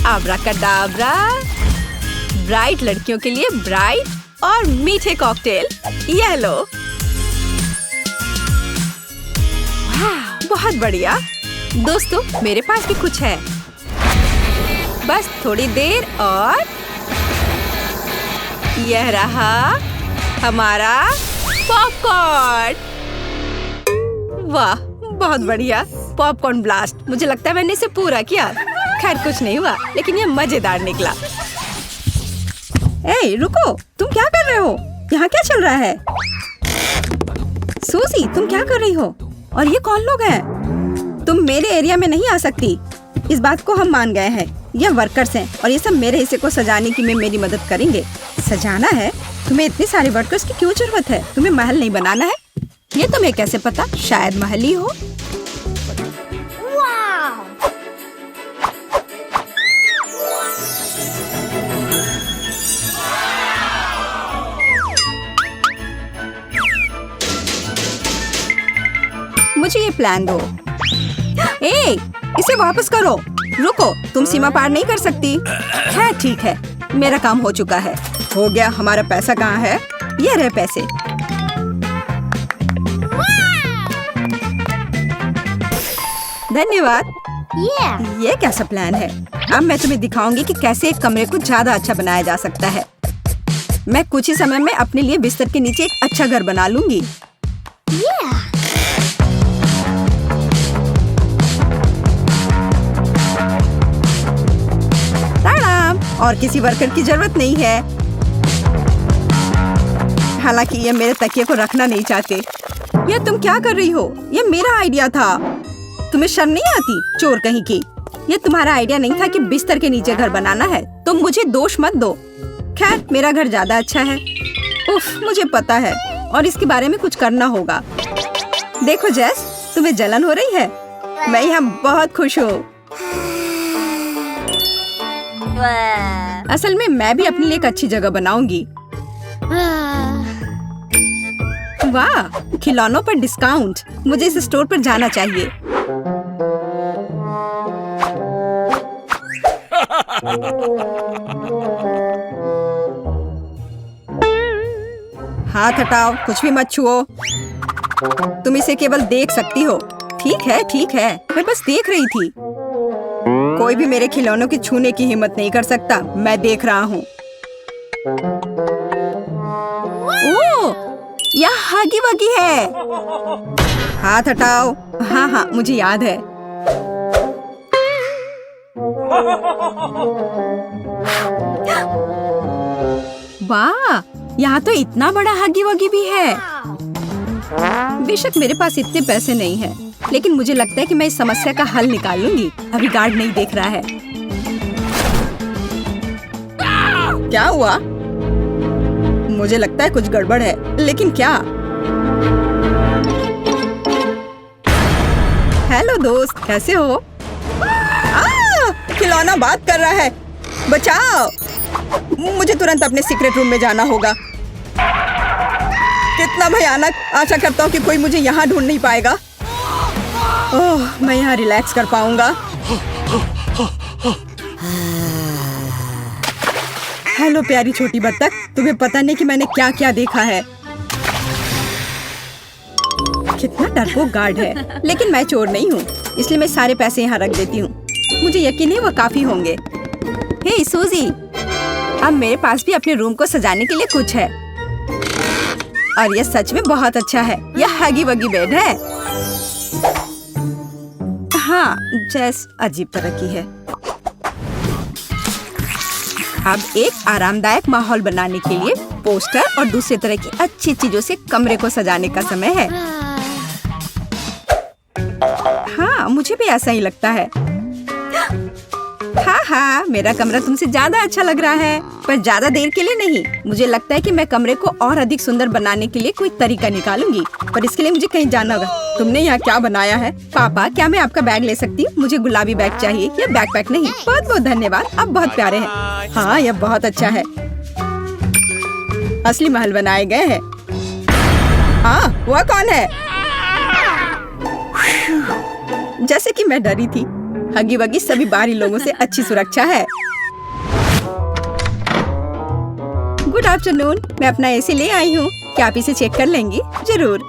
आब्राकाडाब्रा। ब्राइट लड़कियों के लिए ब्राइट और मीठे कॉकटेल। यह लो। बहुत बढ़िया। दोस्तों, मेरे पास भी कुछ है। बस थोड़ी देर और यह रहा हमारा पॉपकॉर्न। वाह, बहुत बढ़िया। Popcorn blast. मुझे लगता है मैंने इसे पूरा किया। खैर, कुछ नहीं हुआ, लेकिन यह मजेदार निकला। ए, रुको, तुम क्या कर रहे हो? यहाँ क्या चल रहा है? सूजी, तुम क्या कर रही हो? और ये कौन लोग हैं? तुम मेरे एरिया में नहीं आ सकती। इस बात को हम मान गए हैं। ये वर्कर्स हैं और ये सब मेरे हिस्से को सजाने की में मेरी मदद करेंगे। सजाना है? तुम्हें इतने सारे वर्कर्स की क्यों जरूरत है? तुम्हें महल नहीं बनाना है? ये तुम्हें कैसे पता? शायद महल ही हो। प्लान दो। ए, इसे वापस करो। रुको, तुम सीमा पार नहीं कर सकती। है ठीक है, मेरा काम हो चुका है। हो गया। हमारा पैसा कहाँ है? ये रहे पैसे। धन्यवाद। Yeah. ये कैसा प्लान है? अब मैं तुम्हें दिखाऊंगी कि कैसे एक कमरे को ज्यादा अच्छा बनाया जा सकता है। मैं कुछ ही समय में अपने लिए बिस्तर के नीचे एक अच्छा घर बना लूंगी। Yeah. ताड़ाम! और किसी वर्कर की जरूरत नहीं है। हालांकि ये मेरे तकिए को रखना नहीं चाहते। ये तुम क्या कर रही हो? ये मेरा आइडिया था। तुम्हें शर्म नहीं आती? चोर कहीं की। ये तुम्हारा आइडिया नहीं था कि बिस्तर के नीचे घर बनाना है। तुम मुझे दोष मत दो। खैर, मेरा घर ज्यादा अच्छा है। उफ, मुझे पता है और इसके बारे में कुछ करना होगा। देखो जेस, तुम्हें जलन हो रही है? मैं यहाँ बहुत खुश हूँ। असल में मैं भी अपने लिए एक अच्छी जगह बनाऊंगी। वाह, खिलौनों पर डिस्काउंट। मुझे इस स्टोर पर जाना चाहिए। हाथ हटाओ, कुछ भी मत छुओ। तुम इसे केवल देख सकती हो। ठीक है, ठीक है, मैं बस देख रही थी। कोई भी मेरे खिलौनों की छूने की हिम्मत नहीं कर सकता। मैं देख रहा हूँ। ओह, यह हगी वगी है। हाथ हटाओ। हाँ हाँ, मुझे याद है। वाह, यहाँ तो इतना बड़ा हगी वगी भी है। बेशक मेरे पास इतने पैसे नहीं हैं, लेकिन मुझे लगता है कि मैं इस समस्या का हल निकाल लूंगी। अभी गार्ड नहीं देख रहा है। क्या हुआ? मुझे लगता है कुछ गड़बड़ है, लेकिन क्या? हेलो दोस्त, कैसे हो? खिलौना बात कर रहा है। बचाओ! मुझे तुरंत अपने सीक्रेट रूम में जाना होगा। कितना भयानक! आशा करता हूँ कि कोई मुझे यहाँ ढूंढ नहीं पाएगा। ओह, मैं यहाँ रिलैक्स कर पाऊंगा। हेलो प्यारी छोटी बत्तख, तुम्हें पता नहीं कि मैंने क्या क्या देखा है। कितना डरपोक गार्ड है, लेकिन मैं चोर नहीं हूँ, इसलिए मैं सारे पैसे यहाँ रख देती हूँ। मुझे यकीन है वो काफी होंगे। हे सूजी, अब मेरे पास भी अपने रूम को सजाने के लिए कुछ है। और यह सच में बहुत अच्छा है। यह हगी वगी बेड है। हाँ, जैस अजीब तरह की है। अब एक आरामदायक माहौल बनाने के लिए पोस्टर और दूसरे तरह की अच्छी चीजों से कमरे को सजाने का समय है। हाँ, मुझे भी ऐसा ही लगता है। हाँ हाँ, मेरा कमरा तुमसे ज्यादा अच्छा लग रहा है, पर ज्यादा देर के लिए नहीं। मुझे लगता है कि मैं कमरे को और अधिक सुंदर बनाने के लिए कोई तरीका निकालूंगी, पर इसके लिए मुझे कहीं जाना होगा। तुमने यहाँ क्या बनाया है? पापा, क्या मैं आपका बैग ले सकती हूँ? मुझे गुलाबी बैग चाहिए, यह बैकपैक नहीं। बहुत बहुत धन्यवाद, आप बहुत प्यारे हैं। हाँ, यह बहुत अच्छा है। असली महल बनाए गए हैं। हाँ, वह कौन है? जैसे कि मैं डरी थी। हगी वगी सभी बाहरी लोगों से अच्छी सुरक्षा है। गुड आफ्टरनून, मैं अपना एसी ले आई हूँ। क्या आप इसे चेक कर लेंगी? जरूर।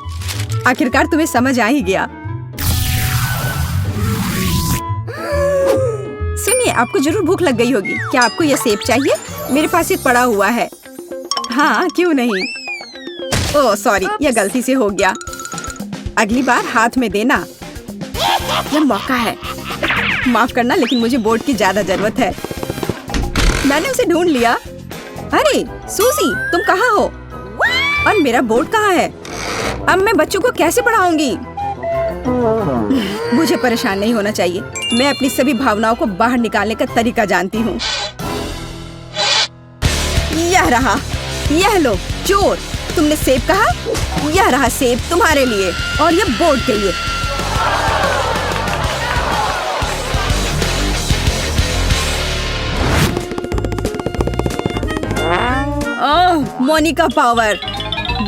आखिरकार तुम्हें समझ आ ही गया। सुनिए, आपको जरूर भूख लग गई होगी। क्या आपको यह सेब चाहिए? मेरे पास एक पड़ा हुआ है। हाँ, क्यों नहीं। ओह सॉरी, यह गलती से हो गया। अगली बार हाथ में देना। यह मौका है। माफ करना, लेकिन मुझे बोर्ड की ज्यादा जरूरत है। मैंने उसे ढूंढ लिया। अरे सूजी, तुम कहाँ हो? और मेरा बोर्ड कहाँ है? अब मैं बच्चों को कैसे पढ़ाऊंगी? मुझे परेशान नहीं होना चाहिए। मैं अपनी सभी भावनाओं को बाहर निकालने का तरीका जानती हूँ। यह रहा। यह लो चोर, तुमने सेब कहा? यह रहा सेब तुम्हारे लिए और यह बोर्ड के लिए। ओह, मोनिका पावर।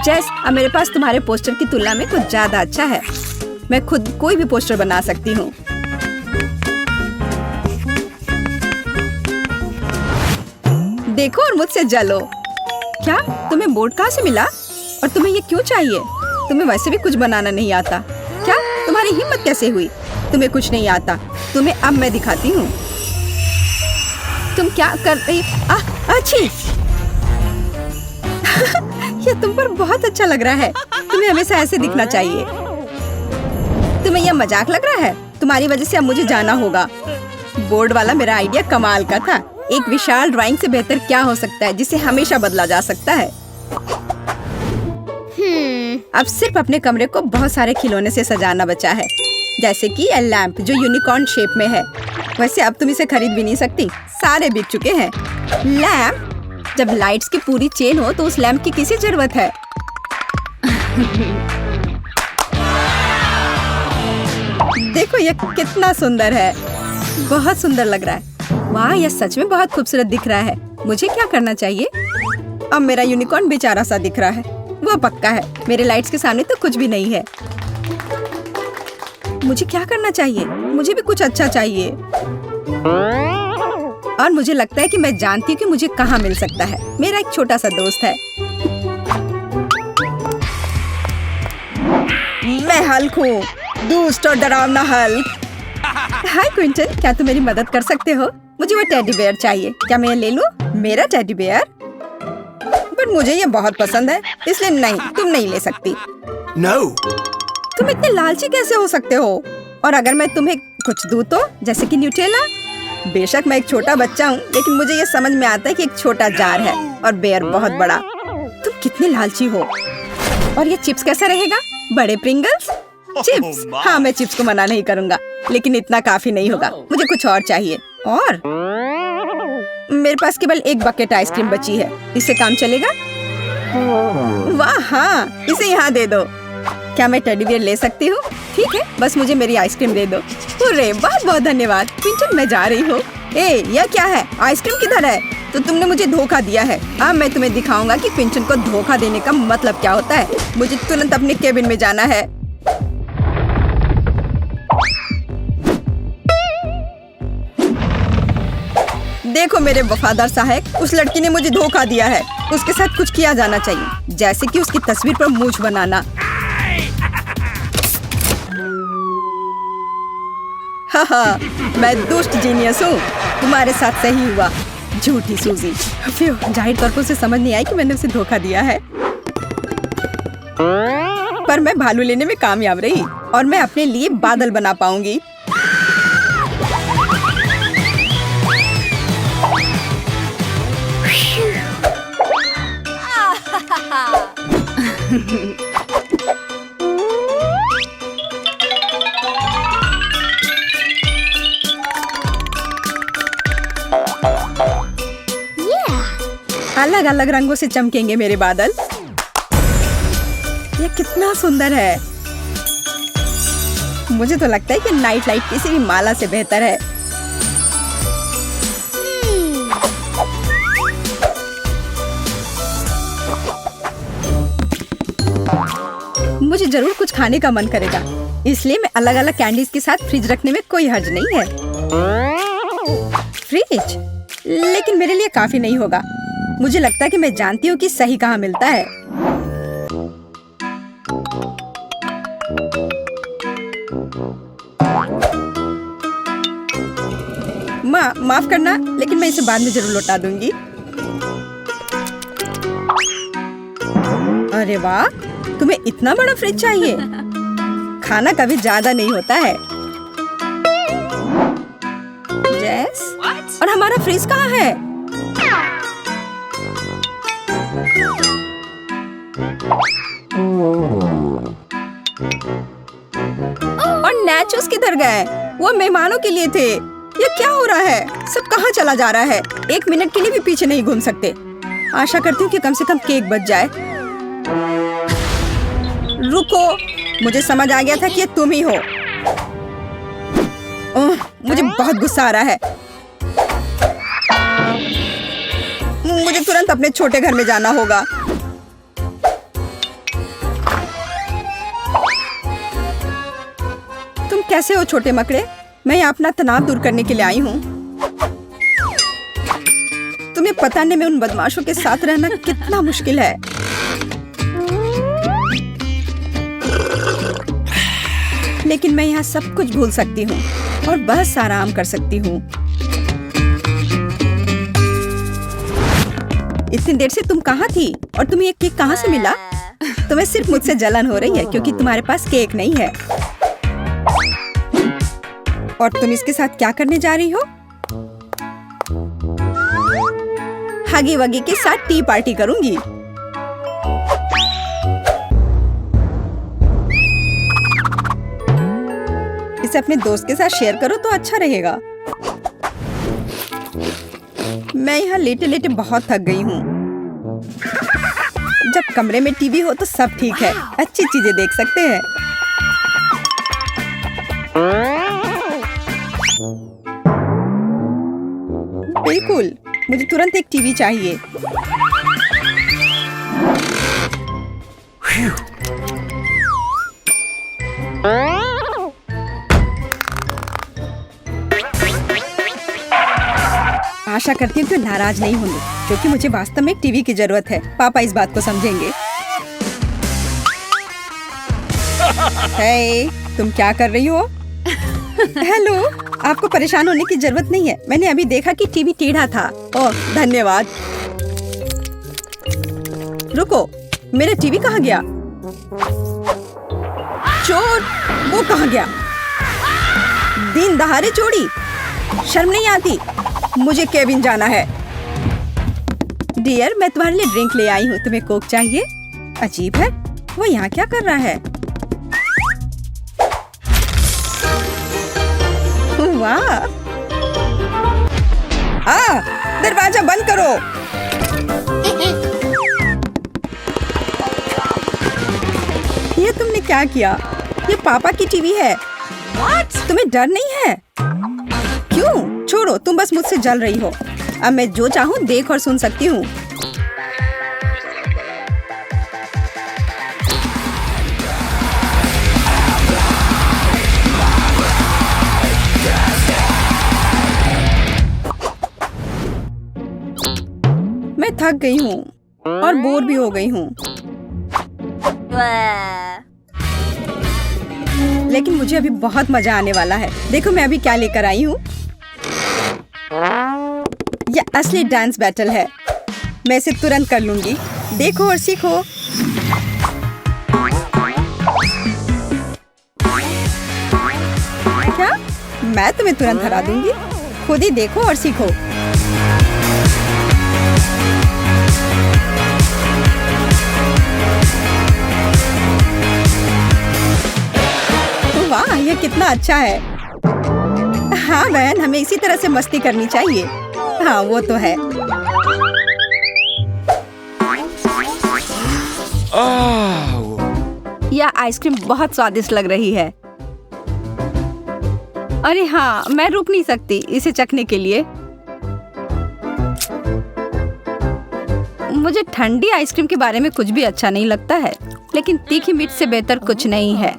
जेस, अब मेरे पास तुम्हारे पोस्टर की तुलना में कुछ ज्यादा अच्छा है। मैं खुद कोई भी पोस्टर बना सकती हूँ। देखो और मुझसे जलो। क्या तुम्हें बोर्ड कहाँ से मिला और तुम्हें ये क्यों चाहिए? तुम्हें वैसे भी कुछ बनाना नहीं आता। क्या तुम्हारी हिम्मत कैसे हुई? तुम्हें कुछ नहीं आता। तुम्हें अब मैं दिखाती हूँ। तुम क्या कर रही? अच्छी। ये तुम पर बहुत अच्छा लग रहा है। तुम्हें हमेशा ऐसे दिखना चाहिए। तुम्हें यह मजाक लग रहा है? तुम्हारी वजह से अब मुझे जाना होगा। बोर्ड वाला मेरा आइडिया कमाल का था। एक विशाल ड्राइंग से बेहतर क्या हो सकता है जिसे हमेशा बदला जा सकता है। अब सिर्फ अपने कमरे को बहुत सारे खिलौने से सजाना बचा है, जैसे कि ये लैंप जो यूनिकॉर्न शेप में है। वैसे अब तुम इसे खरीद भी नहीं सकती, सारे बिक चुके हैं। लैंप? जब लाइट्स की पूरी चेन हो तो उस लैंप की किसी जरूरत है? देखो ये कितना सुंदर है, बहुत सुंदर लग रहा है। वाह, यह सच में बहुत खूबसूरत दिख रहा है। मुझे क्या करना चाहिए? अब मेरा यूनिकॉर्न बेचारा सा दिख रहा है। वो पक्का है, मेरे लाइट्स के सामने तो कुछ भी नहीं है। मुझे क्या करना चाहिए? मुझे भी कुछ अच्छा चाहिए। और मुझे लगता है कि मैं जानती हूँ कि मुझे कहाँ मिल सकता है। मेरा एक छोटा सा दोस्त है। मैं हल्क हूँ, दुष्ट और डरावना हल्क। हाय क्विंटन, क्या तुम मेरी मदद कर सकते हो? मुझे वो टेडी बेयर चाहिए। क्या मैं ले लूं? मेरा टेडी बेयर? पर मुझे ये बहुत पसंद है, इसलिए नहीं, तुम नहीं ले सकती। No. तुम इतने लालची कैसे हो सकते हो? और अगर मैं तुम्हें कुछ दूं तो, जैसे कि न्यूटेला? बेशक मैं एक छोटा बच्चा हूँ, लेकिन मुझे ये समझ में आता है कि एक छोटा जार है और बेयर बहुत बड़ा। तुम कितने लालची हो। और ये चिप्स कैसा रहेगा? बड़े प्रिंगल्स? चिप्स? हाँ, मैं चिप्स को मना नहीं करूँगा, लेकिन इतना काफी नहीं होगा। मुझे कुछ और चाहिए। और मेरे पास केवल एक बकेट आइसक्रीम बची है। इससे काम चलेगा? वाह हाँ, इसे यहाँ दे दो। क्या मैं टेडी बियर ले सकती हूँ? ठीक है, बस मुझे मेरी आइसक्रीम दे दो। अरे बहुत बहुत धन्यवाद क्विंटन, मैं जा रही हूँ। यह क्या है? आइसक्रीम किधर है? तो तुमने मुझे धोखा दिया है। अब मैं तुम्हें दिखाऊंगा कि क्विंटन को धोखा देने का मतलब क्या होता है। मुझे तुरंत अपने केबिन में जाना है। देखो मेरे वफादार सहायक, उस लड़की ने मुझे धोखा दिया है। उसके साथ कुछ किया जाना चाहिए, जैसे कि उसकी तस्वीर पर मूंछ बनाना। हाँ, मैं दुष्ट जीनियस हूँ। तुम्हारे साथ सही हुआ, झूठी सूजी। जाहिर तौर पर उसे समझ नहीं आई कि मैंने उसे धोखा दिया है। पर मैं भालू लेने में कामयाब रही और मैं अपने लिए बादल बना पाऊंगी। अलग अलग रंगों से चमकेंगे मेरे बादल। ये कितना सुंदर है। मुझे तो लगता है कि नाइट लाइट किसी भी माला से बेहतर है। मुझे जरूर कुछ खाने का मन करेगा, इसलिए मैं अलग अलग कैंडीज के साथ फ्रिज रखने में कोई हर्ज नहीं है। फ्रिज? लेकिन मेरे लिए काफी नहीं होगा। मुझे लगता है कि मैं जानती हूँ कि सही कहाँ मिलता है। माफ करना, लेकिन मैं इसे बाद में जरूर लौटा दूंगी। अरे वाह, तुम्हें इतना बड़ा फ्रिज चाहिए? खाना कभी ज्यादा नहीं होता है। जैस, और हमारा फ्रिज कहाँ है? और नाचोस किधर गए? वो मेहमानों के लिए थे। ये क्या हो रहा है? सब कहाँ चला जा रहा है? एक मिनट के लिए भी पीछे नहीं घूम सकते। आशा करती हूँ कि कम से कम केक बच जाए। रुको, मुझे समझ आ गया था कि ये तुम ही हो। मुझे बहुत गुस्सा आ रहा है। मुझे तुरंत अपने छोटे घर में जाना होगा। कैसे हो छोटे मकड़े? मैं यहाँ अपना तनाव दूर करने के लिए आई हूँ। तुम्हें पता नहीं मैं उन बदमाशों के साथ रहना कितना मुश्किल है। लेकिन मैं यहाँ सब कुछ भूल सकती हूँ और बस आराम कर सकती हूँ। इतनी देर से तुम कहाँ थी और तुम्हें ये केक कहाँ से मिला? तुम्हें सिर्फ मुझसे जलन हो रही है क्योंकि तुम्हारे पास केक नहीं है। और तुम इसके साथ क्या करने जा रही हो? हगी वगी के साथ टी पार्टी करूंगी। इसे अपने दोस्त के साथ शेयर करो तो अच्छा रहेगा। मैं यहाँ लेटे लेटे बहुत थक गई हूँ। जब कमरे में टीवी हो तो सब ठीक है, अच्छी चीजें देख सकते हैं। बिल्कुल, मुझे तुरंत एक टीवी चाहिए। आशा करती हूँ कि नाराज नहीं होंगे क्योंकि मुझे वास्तव में एक टीवी की जरूरत है। पापा इस बात को समझेंगे। हे, तुम क्या कर रही हो? हेलो, आपको परेशान होने की जरूरत नहीं है। मैंने अभी देखा कि टीवी टेढ़ा था। ओह, धन्यवाद। रुको, मेरा टीवी कहाँ गया? चोर, वो कहाँ गया? दिन दहाड़े चोरी, शर्म नहीं आती? मुझे केबिन जाना है। डियर, मैं तुम्हारे लिए ड्रिंक ले आई हूँ। तुम्हें कोक चाहिए? अजीब है, वो यहाँ क्या कर रहा है? वाह! दरवाजा बंद करो। ये तुमने क्या किया? ये पापा की टीवी है। तुम्हें डर नहीं है? क्यों? छोड़ो, तुम बस मुझसे जल रही हो। अब मैं जो चाहूँ देख और सुन सकती हूँ। मैं थक गई हूँ और बोर भी हो गई हूँ। लेकिन मुझे अभी बहुत मजा आने वाला है। देखो मैं अभी क्या लेकर आई हूँ। यह असली डांस बैटल है। मैं इसे तुरंत कर लूंगी। देखो और सीखो। क्या? मैं तुम्हें तुरंत हरा दूंगी। खुद ही देखो और सीखो। वाह, ये कितना अच्छा है। हाँ बहन, हमें इसी तरह से मस्ती करनी चाहिए। हाँ, वो तो है। यह आइसक्रीम बहुत स्वादिष्ट लग रही है। अरे हाँ, मैं रुक नहीं सकती इसे चखने के लिए। मुझे ठंडी आइसक्रीम के बारे में कुछ भी अच्छा नहीं लगता है, लेकिन तीखी मिर्च से बेहतर कुछ नहीं है।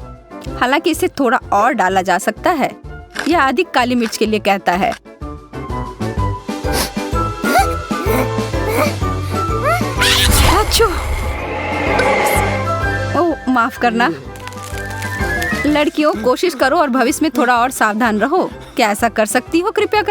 हालांकि इसे थोड़ा और डाला जा सकता है। यह अधिक काली मिर्च के लिए कहता है। ओह, माफ करना। लड़कियों, कोशिश करो और भविष्य में थोड़ा और सावधान रहो। क्या ऐसा कर सकती हो कृपया?